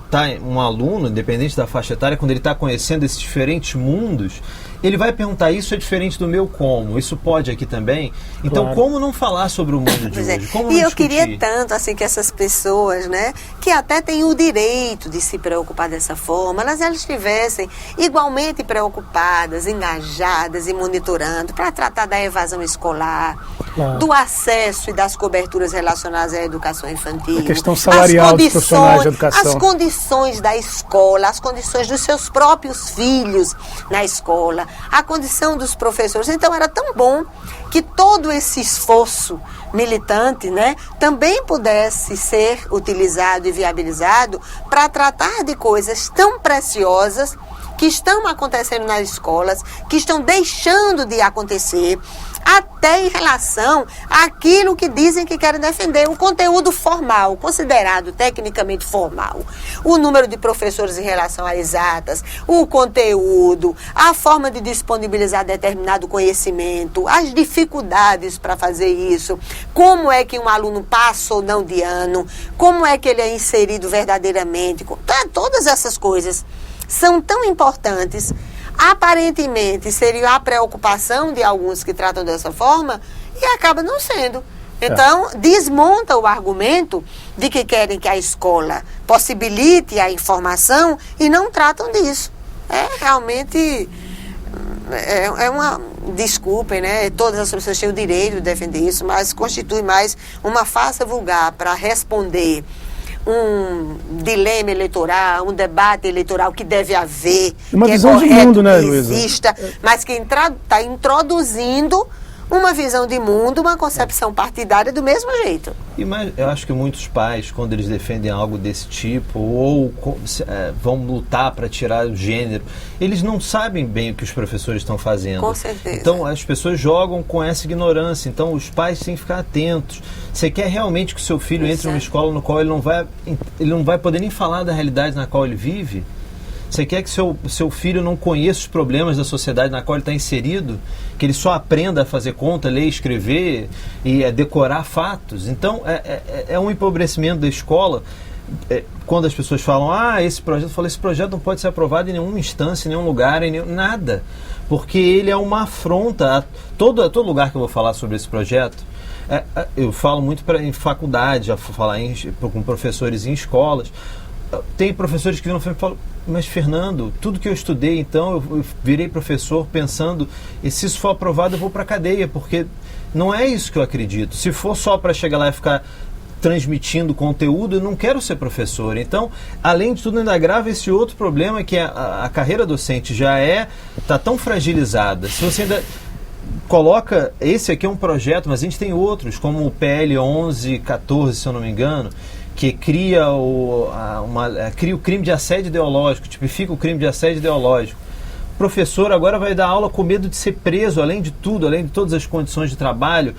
está um aluno, independente da faixa etária, quando ele está conhecendo esses diferentes mundos, ele vai perguntar, isso é diferente do meu como? Isso pode aqui também? Então, como não falar sobre o mundo de hoje? Como e não eu queria tanto assim que essas pessoas, né, que até têm o direito de se preocupar dessa forma, elas estivessem igualmente preocupadas, engajadas e monitorando para tratar da evasão escolar, do acesso e das coberturas relacionadas à educação infantil. A questão salarial dos profissionais de educação. As condições da escola, as condições dos seus próprios filhos na escola, a condição dos professores. Então era tão bom que todo esse esforço militante, né, também pudesse ser utilizado e viabilizado para tratar de coisas tão preciosas que estão acontecendo nas escolas, que estão deixando de acontecer, até em relação àquilo que dizem que querem defender, o conteúdo formal, considerado tecnicamente formal, o número de professores em relação a exatas, o conteúdo, a forma de disponibilizar determinado conhecimento, as dificuldades para fazer isso, como é que um aluno passa ou não de ano, como é que ele é inserido verdadeiramente, todas essas coisas são tão importantes. Aparentemente seria a preocupação de alguns que tratam dessa forma e acaba não sendo. Então, desmonta o argumento de que querem que a escola possibilite a informação e não tratam disso. Realmente, desculpem, né? Todas as pessoas têm o direito de defender isso, mas constitui mais uma farsa vulgar para responder um dilema eleitoral, um debate eleitoral que deve haver, uma que visão é correto de mundo, né, que Luísa? exista, mas que está introduzindo uma visão de mundo, uma concepção partidária do mesmo jeito. Eu acho que muitos pais, quando eles defendem algo desse tipo, ou vão lutar para tirar o gênero, eles não sabem bem o que os professores estão fazendo. Com certeza. Então, as pessoas jogam com essa ignorância. Então, os pais têm que ficar atentos. Você quer realmente que o seu filho entre numa escola no qual ele não vai poder nem falar da realidade na qual ele vive? Você quer que seu filho não conheça os problemas da sociedade na qual ele está inserido? Que ele só aprenda a fazer conta, ler, escrever e decorar fatos? Então, é um empobrecimento da escola. Quando as pessoas falam, esse projeto não pode ser aprovado em nenhuma instância, em nenhum lugar, nada. Porque ele é uma afronta a todo lugar que eu vou falar sobre esse projeto. Eu falo muito em faculdade, com professores em escolas. Tem professores que viram e falam, mas Fernando, tudo que eu estudei, então, eu virei professor pensando, e se isso for aprovado eu vou para a cadeia, porque não é isso que eu acredito. Se for só para chegar lá e ficar transmitindo conteúdo, eu não quero ser professor. Então, além de tudo, ainda agrava esse outro problema que a carreira docente já está tão fragilizada. Se você ainda coloca, esse aqui é um projeto, mas a gente tem outros, como o PL 1114, se eu não me engano, que cria o crime de assédio ideológico, tipifica o crime de assédio ideológico. O professor agora vai dar aula com medo de ser preso, além de tudo, além de todas as condições de trabalho,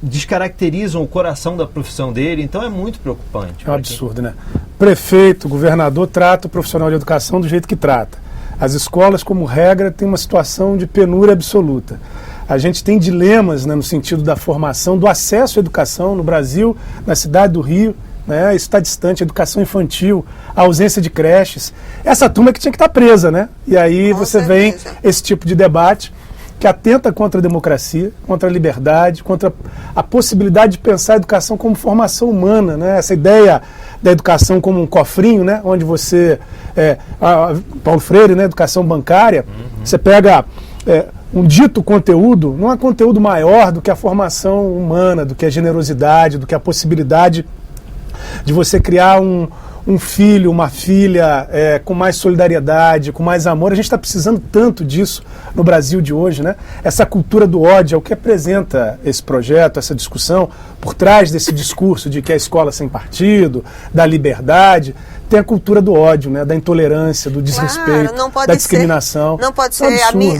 descaracterizam o coração da profissão dele, então é muito preocupante. É um absurdo, né? Prefeito, governador trata o profissional de educação do jeito que trata. As escolas, como regra, têm uma situação de penúria absoluta. A gente tem dilemas, né, no sentido da formação, do acesso à educação no Brasil, na cidade do Rio, né, isso está distante, a educação infantil, a ausência de creches. Essa turma que tinha que estar presa, né? E aí Com você certeza. vem esse tipo de debate que atenta contra a democracia, contra a liberdade, contra a possibilidade de pensar a educação como formação humana, né? Essa ideia da educação como um cofrinho, né? Onde você, Paulo Freire, né? Educação bancária, você pega um dito conteúdo, não há conteúdo maior do que a formação humana, do que a generosidade, do que a possibilidade de você criar um filho, uma filha com mais solidariedade, com mais amor. A gente está precisando tanto disso no Brasil de hoje, né? Essa cultura do ódio é o que apresenta esse projeto, essa discussão, por trás desse discurso de que a escola sem partido, da liberdade, tem a cultura do ódio, né? Da intolerância, do desrespeito, da discriminação. Não pode ser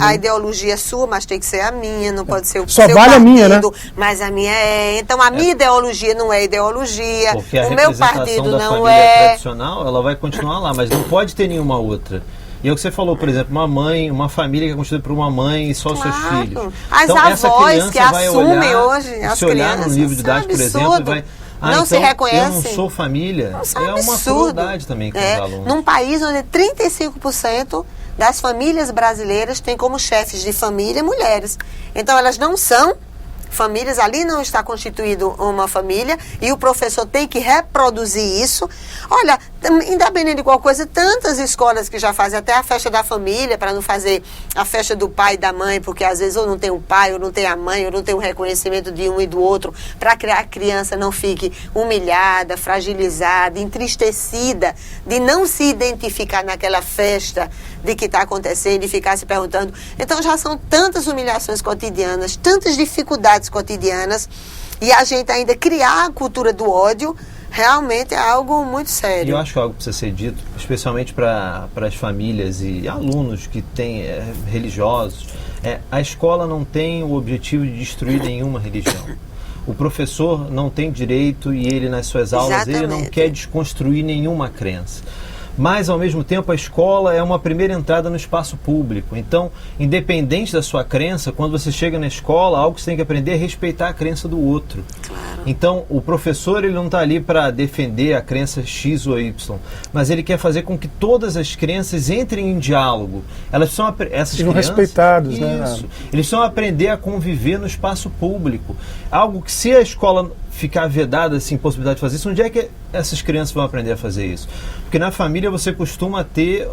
a ideologia sua, mas tem que ser a minha, não pode ser o Só seu vale partido, a minha, né? mas a minha é. Então a minha ideologia não é ideologia, Porque a o meu representação partido da não família é. tradicional, ela vai continuar lá, mas não pode ter nenhuma outra. E é o que você falou, por exemplo, uma família que é constituída por uma mãe e só seus filhos. As Então, essa avós criança que vai assumem olhar, hoje, as se olhar crianças, no livro de idade, por exemplo, e vai... não então, se reconhecem. Eu não sou família. Isso é um uma absurdo. crueldade também com os alunos. Num país onde 35% das famílias brasileiras têm como chefes de família mulheres. Então elas não são famílias, ali não está constituído uma família e o professor tem que reproduzir isso. Olha, independente de qualquer coisa, tantas escolas que já fazem até a festa da família, para não fazer a festa do pai e da mãe, porque às vezes ou não tem o pai, ou não tem a mãe, ou não tem o reconhecimento de um e do outro, para que a criança não fique humilhada, fragilizada, entristecida, de não se identificar naquela festa de que está acontecendo e ficar se perguntando. Então já são tantas humilhações cotidianas, tantas dificuldades cotidianas, e a gente ainda criar a cultura do ódio realmente é algo muito sério. E eu acho que algo precisa ser dito, especialmente para as famílias e alunos que têm religiosos. A escola não tem o objetivo de destruir nenhuma religião. O professor não tem direito, e ele nas suas aulas, ele não quer desconstruir nenhuma crença. Mas, ao mesmo tempo, a escola é uma primeira entrada no espaço público. Então, independente da sua crença, quando você chega na escola, algo que você tem que aprender é respeitar a crença do outro. Claro. Então, o professor ele não está ali para defender a crença X ou Y, mas ele quer fazer com que todas as crenças entrem em diálogo. Elas são sejam respeitados, isso, né? Eles precisam aprender a conviver no espaço público. Algo que, se a escola ficar vedada, assim, possibilidade de fazer isso, onde é que essas crianças vão aprender a fazer isso? Porque na família você costuma ter,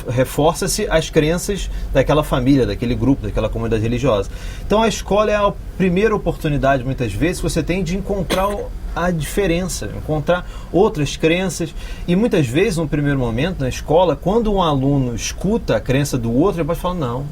reforça-se as crenças daquela família, daquele grupo, daquela comunidade religiosa. Então a escola é a primeira oportunidade, muitas vezes, que você tem de encontrar a diferença, encontrar outras crenças. E muitas vezes, no primeiro momento, na escola, quando um aluno escuta a crença do outro, ele pode falar, não,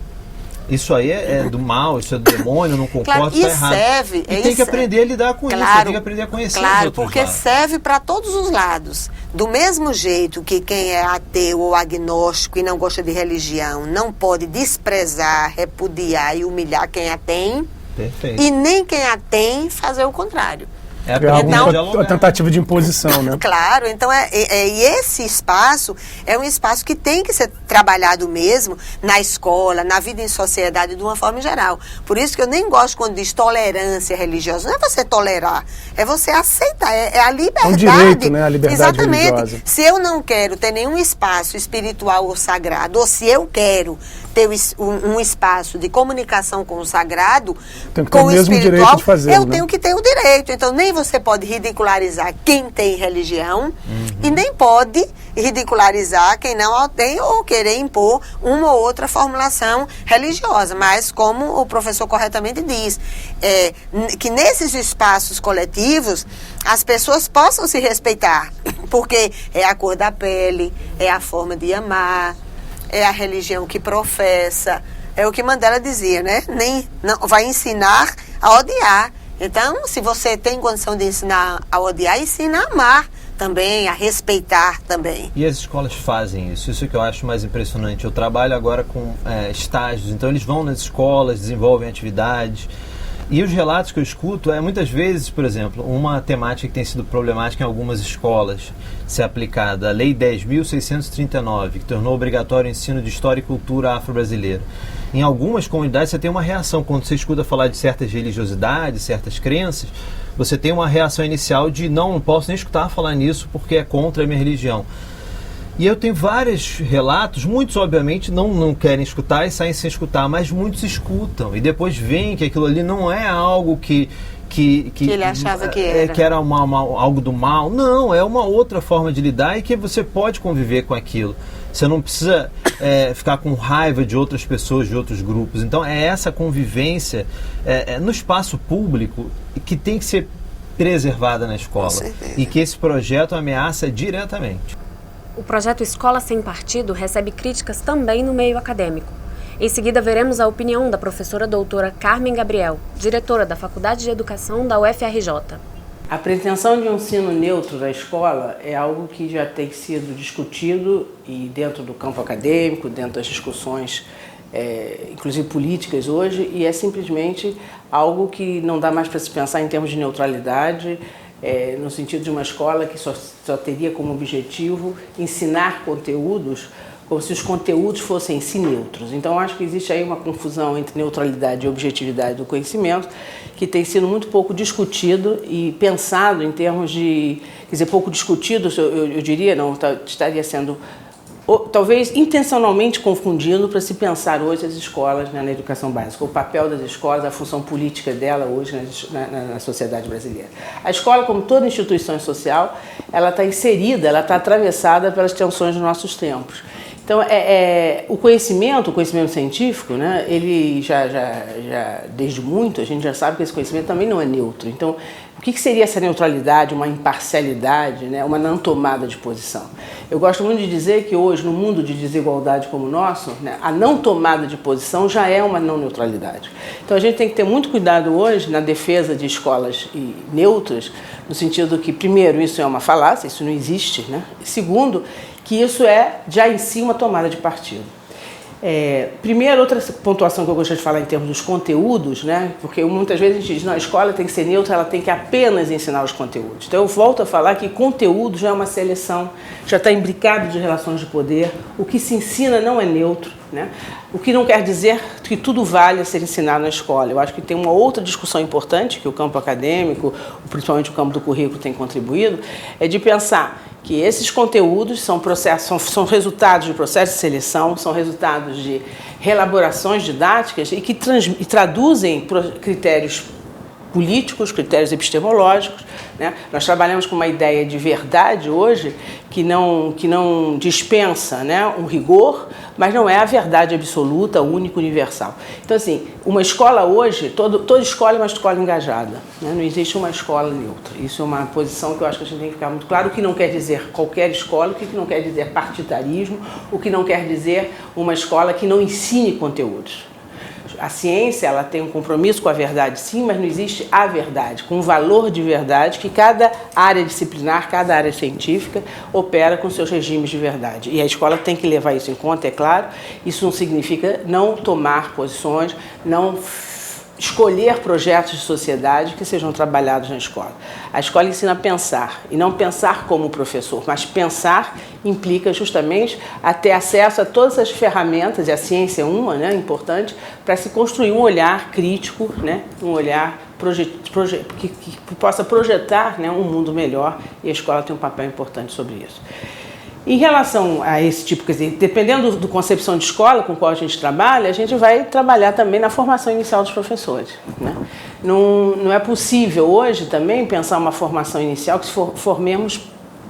isso aí é do mal, isso é do demônio, eu não concordo, está errado. Serve, e tem que aprender a lidar com isso, tem que aprender a conhecer os outros porque lados. serve para todos os lados. Do mesmo jeito que quem é ateu ou agnóstico e não gosta de religião não pode desprezar, repudiar e humilhar quem a tem, perfeito. E nem quem a tem fazer o contrário. A tentativa de imposição, né? Claro, então e esse espaço é um espaço que tem que ser trabalhado mesmo na escola, na vida em sociedade de uma forma geral. Por isso que eu nem gosto quando diz tolerância religiosa. Não é você tolerar, é você aceitar, é a liberdade. É um direito, né? A liberdade exatamente. Religiosa. Se eu não quero ter nenhum espaço espiritual ou sagrado, ou se eu quero ter um espaço de comunicação com o sagrado, tem que ter com o o mesmo espiritual, direito de fazer, eu né? tenho que ter o direito. Então, nem você pode ridicularizar quem tem religião e nem pode ridicularizar quem não tem ou querer impor uma ou outra formulação religiosa. Mas, como o professor corretamente diz, que nesses espaços coletivos as pessoas possam se respeitar, porque é a cor da pele, é a forma de amar, é a religião que professa, é o que Mandela dizia, né? Não vai ensinar a odiar. Então, se você tem condição de ensinar a odiar, ensina a amar também, a respeitar também. E as escolas fazem isso, isso que eu acho mais impressionante. Eu trabalho agora com estágios, então eles vão nas escolas, desenvolvem atividades. E os relatos que eu escuto muitas vezes, por exemplo, uma temática que tem sido problemática em algumas escolas, ser aplicada a Lei 10.639, que tornou obrigatório o ensino de história e cultura afro-brasileira. Em algumas comunidades você tem uma reação, quando você escuta falar de certas religiosidades, certas crenças, você tem uma reação inicial de não posso nem escutar falar nisso porque é contra a minha religião. E eu tenho vários relatos, muitos obviamente não querem escutar e saem sem escutar, mas muitos escutam e depois veem que aquilo ali não é algo que ele achava que era. Que era algo do mal. Não, é uma outra forma de lidar e que você pode conviver com aquilo. Você não precisa ficar com raiva de outras pessoas, de outros grupos. Então é essa convivência no espaço público que tem que ser preservada na escola e que esse projeto ameaça diretamente. O projeto Escola Sem Partido recebe críticas também no meio acadêmico. Em seguida, veremos a opinião da professora doutora Carmen Gabriel, diretora da Faculdade de Educação da UFRJ. A pretensão de um ensino neutro da escola é algo que já tem sido discutido e dentro do campo acadêmico, dentro das discussões, inclusive políticas hoje, e é simplesmente algo que não dá mais para se pensar em termos de neutralidade, no sentido de uma escola que só teria como objetivo ensinar conteúdos como se os conteúdos fossem em si neutros. Então, acho que existe aí uma confusão entre neutralidade e objetividade do conhecimento que tem sido muito pouco discutido e pensado em termos de... Quer dizer, pouco discutido, eu diria, não, estaria sendo... talvez intencionalmente confundindo para se pensar hoje as escolas, né, na educação básica, o papel das escolas, a função política dela hoje na sociedade brasileira. A escola, como toda instituição social, ela está inserida, ela está atravessada pelas tensões dos nossos tempos. Então, o conhecimento científico, né, ele já desde muito, a gente já sabe que esse conhecimento também não é neutro. Então, o que seria essa neutralidade, uma imparcialidade, né, uma não tomada de posição? Eu gosto muito de dizer que hoje, no mundo de desigualdade como o nosso, né, a não tomada de posição já é uma não neutralidade. Então, a gente tem que ter muito cuidado hoje na defesa de escolas neutras, no sentido que, primeiro, isso é uma falácia, isso não existe, né? E, segundo, que isso é já em si uma tomada de partido. Primeiro, outra pontuação que eu gostaria de falar em termos dos conteúdos, né? Porque muitas vezes a gente diz, não, a escola tem que ser neutra, ela tem que apenas ensinar os conteúdos. Então eu volto a falar que conteúdo já é uma seleção, já está imbricado de relações de poder, o que se ensina não é neutro, né? O que não quer dizer que tudo vale a ser ensinado na escola. Eu acho que tem uma outra discussão importante que o campo acadêmico, principalmente o campo do currículo, tem contribuído, é de pensar que esses conteúdos são resultados de processos de seleção, são resultados de reelaborações didáticas e que traduzem critérios políticos, critérios epistemológicos, né? Nós trabalhamos com uma ideia de verdade hoje que não dispensa, né, um rigor, mas não é a verdade absoluta, única, universal. Então, assim, uma escola hoje, toda escola é uma escola engajada, né? Não existe uma escola neutra. Isso é uma posição que eu acho que a gente tem que ficar muito claro, o que não quer dizer qualquer escola, o que não quer dizer partidarismo, o que não quer dizer uma escola que não ensine conteúdos. A ciência, ela tem um compromisso com a verdade, sim, mas não existe a verdade, com um valor de verdade que cada área disciplinar, cada área científica opera com seus regimes de verdade. E a escola tem que levar isso em conta, é claro. Isso não significa não tomar posições, não escolher projetos de sociedade que sejam trabalhados na escola. A escola ensina a pensar, e não pensar como professor, mas pensar implica justamente a ter acesso a todas as ferramentas, e a ciência é uma, né, importante, para se construir um olhar crítico, né, um olhar que possa projetar, né, um mundo melhor, e a escola tem um papel importante sobre isso. Em relação a esse tipo, quer dizer, dependendo do concepção de escola com qual a gente trabalha, a gente vai trabalhar também na formação inicial dos professores, né? Não é possível hoje também pensar uma formação inicial que formemos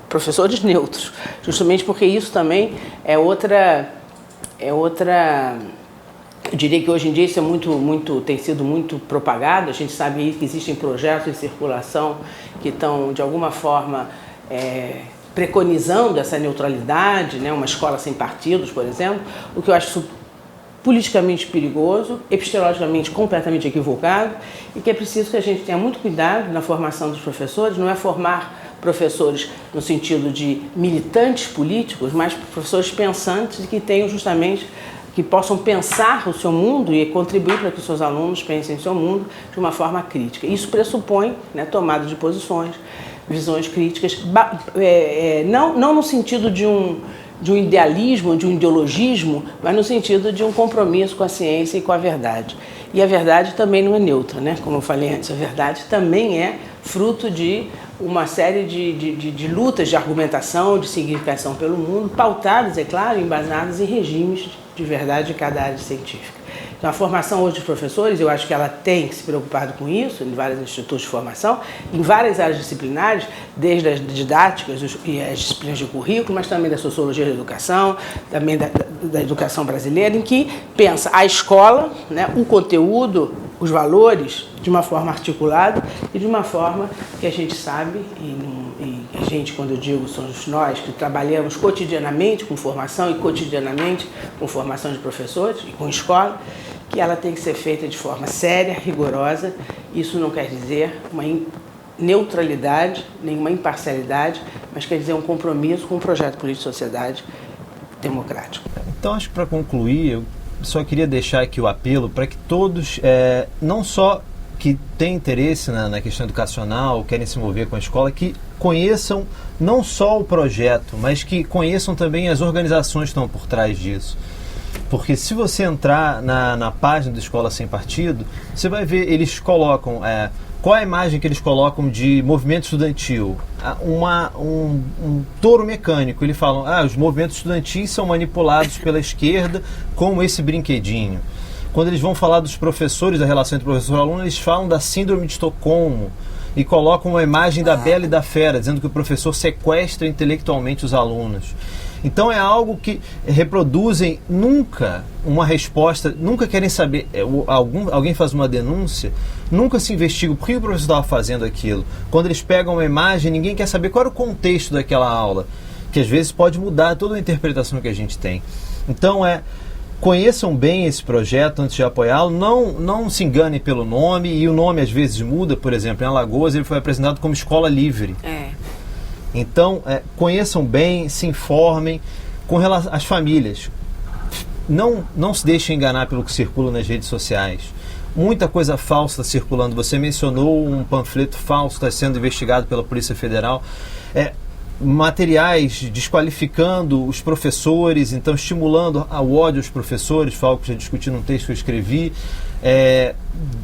professores neutros, justamente porque isso também é outra. Eu diria que hoje em dia isso é tem sido muito propagado. A gente sabe que existem projetos em circulação que estão, de alguma forma, preconizando essa neutralidade, né? Uma escola sem partidos, por exemplo, o que eu acho politicamente perigoso, epistemologicamente completamente equivocado, e que é preciso que a gente tenha muito cuidado na formação dos professores. Não é formar professores no sentido de militantes políticos, mas professores pensantes que tenham justamente que possam pensar o seu mundo e contribuir para que os seus alunos pensem o seu mundo de uma forma crítica. Isso pressupõe, né, tomada de posições, visões críticas, não no sentido de um idealismo, de um ideologismo, mas no sentido de um compromisso com a ciência e com a verdade. E a verdade também não é neutra, né? Como eu falei antes, a verdade também é fruto de uma série de lutas de argumentação, de significação pelo mundo, pautadas, é claro, embasadas em regimes de verdade de cada área científica. Então, a formação hoje dos professores, eu acho que ela tem se preocupado com isso, em vários institutos de formação, em várias áreas disciplinares, desde as didáticas e as disciplinas de currículo, mas também da sociologia da educação, também da educação brasileira, em que pensa a escola, né, o conteúdo, os valores, de uma forma articulada e de uma forma que a gente sabe, e a gente, quando eu digo, somos nós que trabalhamos cotidianamente com formação e cotidianamente com formação de professores e com escola, que ela tem que ser feita de forma séria, rigorosa. Isso não quer dizer uma neutralidade, nenhuma imparcialidade, mas quer dizer um compromisso com um projeto político de sociedade democrático. Então, acho que para concluir, eu só queria deixar aqui o apelo para que todos, não só que têm interesse na questão educacional, querem se envolver com a escola, que conheçam não só o projeto, mas que conheçam também as organizações que estão por trás disso. Porque se você entrar na página da Escola Sem Partido, você vai ver, eles colocam, qual é a imagem que eles colocam de movimento estudantil? Um touro mecânico. Eles falam, os movimentos estudantis são manipulados pela esquerda como esse brinquedinho. Quando eles vão falar dos professores, da relação entre professor e aluno, eles falam da síndrome de Estocolmo e colocam uma imagem da Bela e da Fera, dizendo que o professor sequestra intelectualmente os alunos. Então é algo que reproduzem nunca uma resposta, nunca querem saber, alguém faz uma denúncia, nunca se investiga por que o professor estava fazendo aquilo. Quando eles pegam uma imagem, ninguém quer saber qual era o contexto daquela aula, que às vezes pode mudar toda a interpretação que a gente tem. Então conheçam bem esse projeto antes de apoiá-lo, não se enganem pelo nome, e o nome às vezes muda. Por exemplo, em Alagoas ele foi apresentado como Escola Livre. Então, conheçam bem, se informem com relação às famílias. Não se deixem enganar pelo que circula nas redes sociais. Muita coisa falsa está circulando. Você mencionou um panfleto falso que está sendo investigado pela Polícia Federal. Materiais desqualificando os professores, então estimulando o ódio aos professores, foi algo que já discuti num texto que eu escrevi,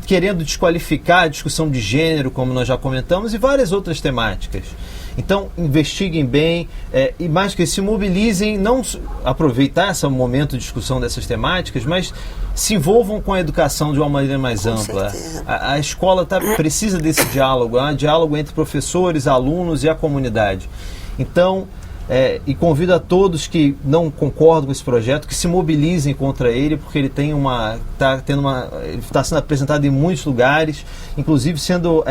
querendo desqualificar a discussão de gênero, como nós já comentamos, e várias outras temáticas. Então, investiguem bem, e mais que se mobilizem, não aproveitar esse momento de discussão dessas temáticas, mas se envolvam com a educação de uma maneira mais ampla. A escola precisa desse diálogo, diálogo entre professores, alunos e a comunidade. Então, e convido a todos que não concordam com esse projeto que se mobilizem contra ele, porque ele está sendo apresentado em muitos lugares, inclusive sendo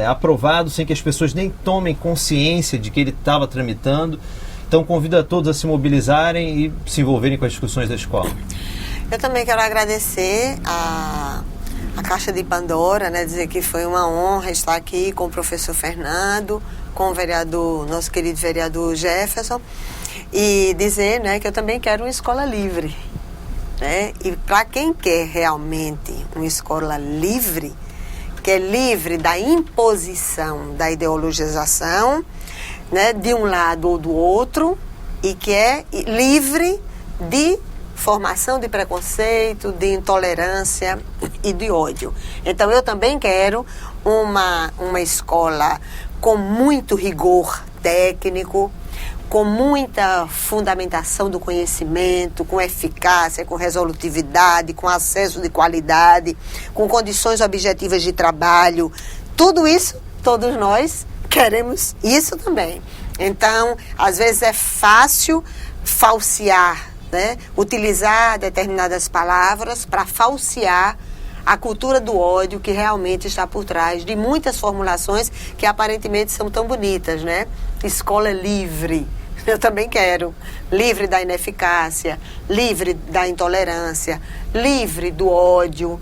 aprovado sem que as pessoas nem tomem consciência de que ele estava tramitando. Então convido a todos a se mobilizarem e se envolverem com as discussões da escola. Eu também quero agradecer a Caixa de Pandora, dizer que foi uma honra estar aqui com o professor Fernando, com o vereador, nosso querido vereador Jefferson, e dizer que eu também quero uma escola livre. E para quem quer realmente uma escola livre, que é livre da imposição, da ideologização, de um lado ou do outro, e que é livre de formação de preconceito, de intolerância e de ódio. Então eu também quero uma escola com muito rigor técnico, com muita fundamentação do conhecimento, com eficácia, com resolutividade, com acesso de qualidade, com condições objetivas de trabalho. Tudo isso, todos nós queremos isso também. Então, às vezes é fácil falsear, utilizar determinadas palavras para falsear a cultura do ódio que realmente está por trás de muitas formulações que aparentemente são tão bonitas, Escola livre, eu também quero. Livre da ineficácia, livre da intolerância, livre do ódio,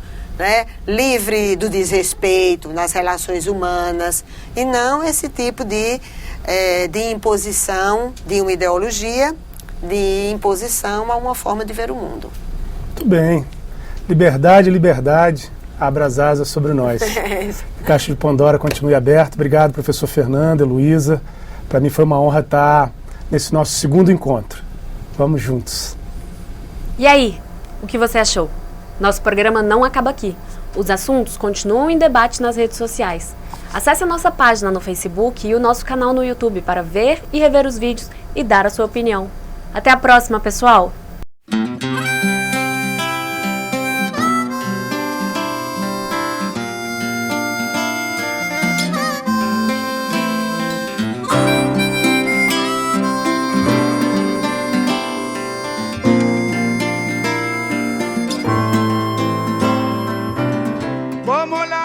livre do desrespeito nas relações humanas, e não esse tipo de imposição de uma ideologia, de imposição a uma forma de ver o mundo. Muito bem. Liberdade, liberdade, abra as asas sobre nós. A Caixa de Pandora continue aberta. Obrigado, professor Fernando, Heloísa. Para mim foi uma honra estar nesse nosso segundo encontro. Vamos juntos. E aí, o que você achou? Nosso programa não acaba aqui. Os assuntos continuam em debate nas redes sociais. Acesse a nossa página no Facebook e o nosso canal no YouTube para ver e rever os vídeos e dar a sua opinião. Até a próxima, pessoal! Como la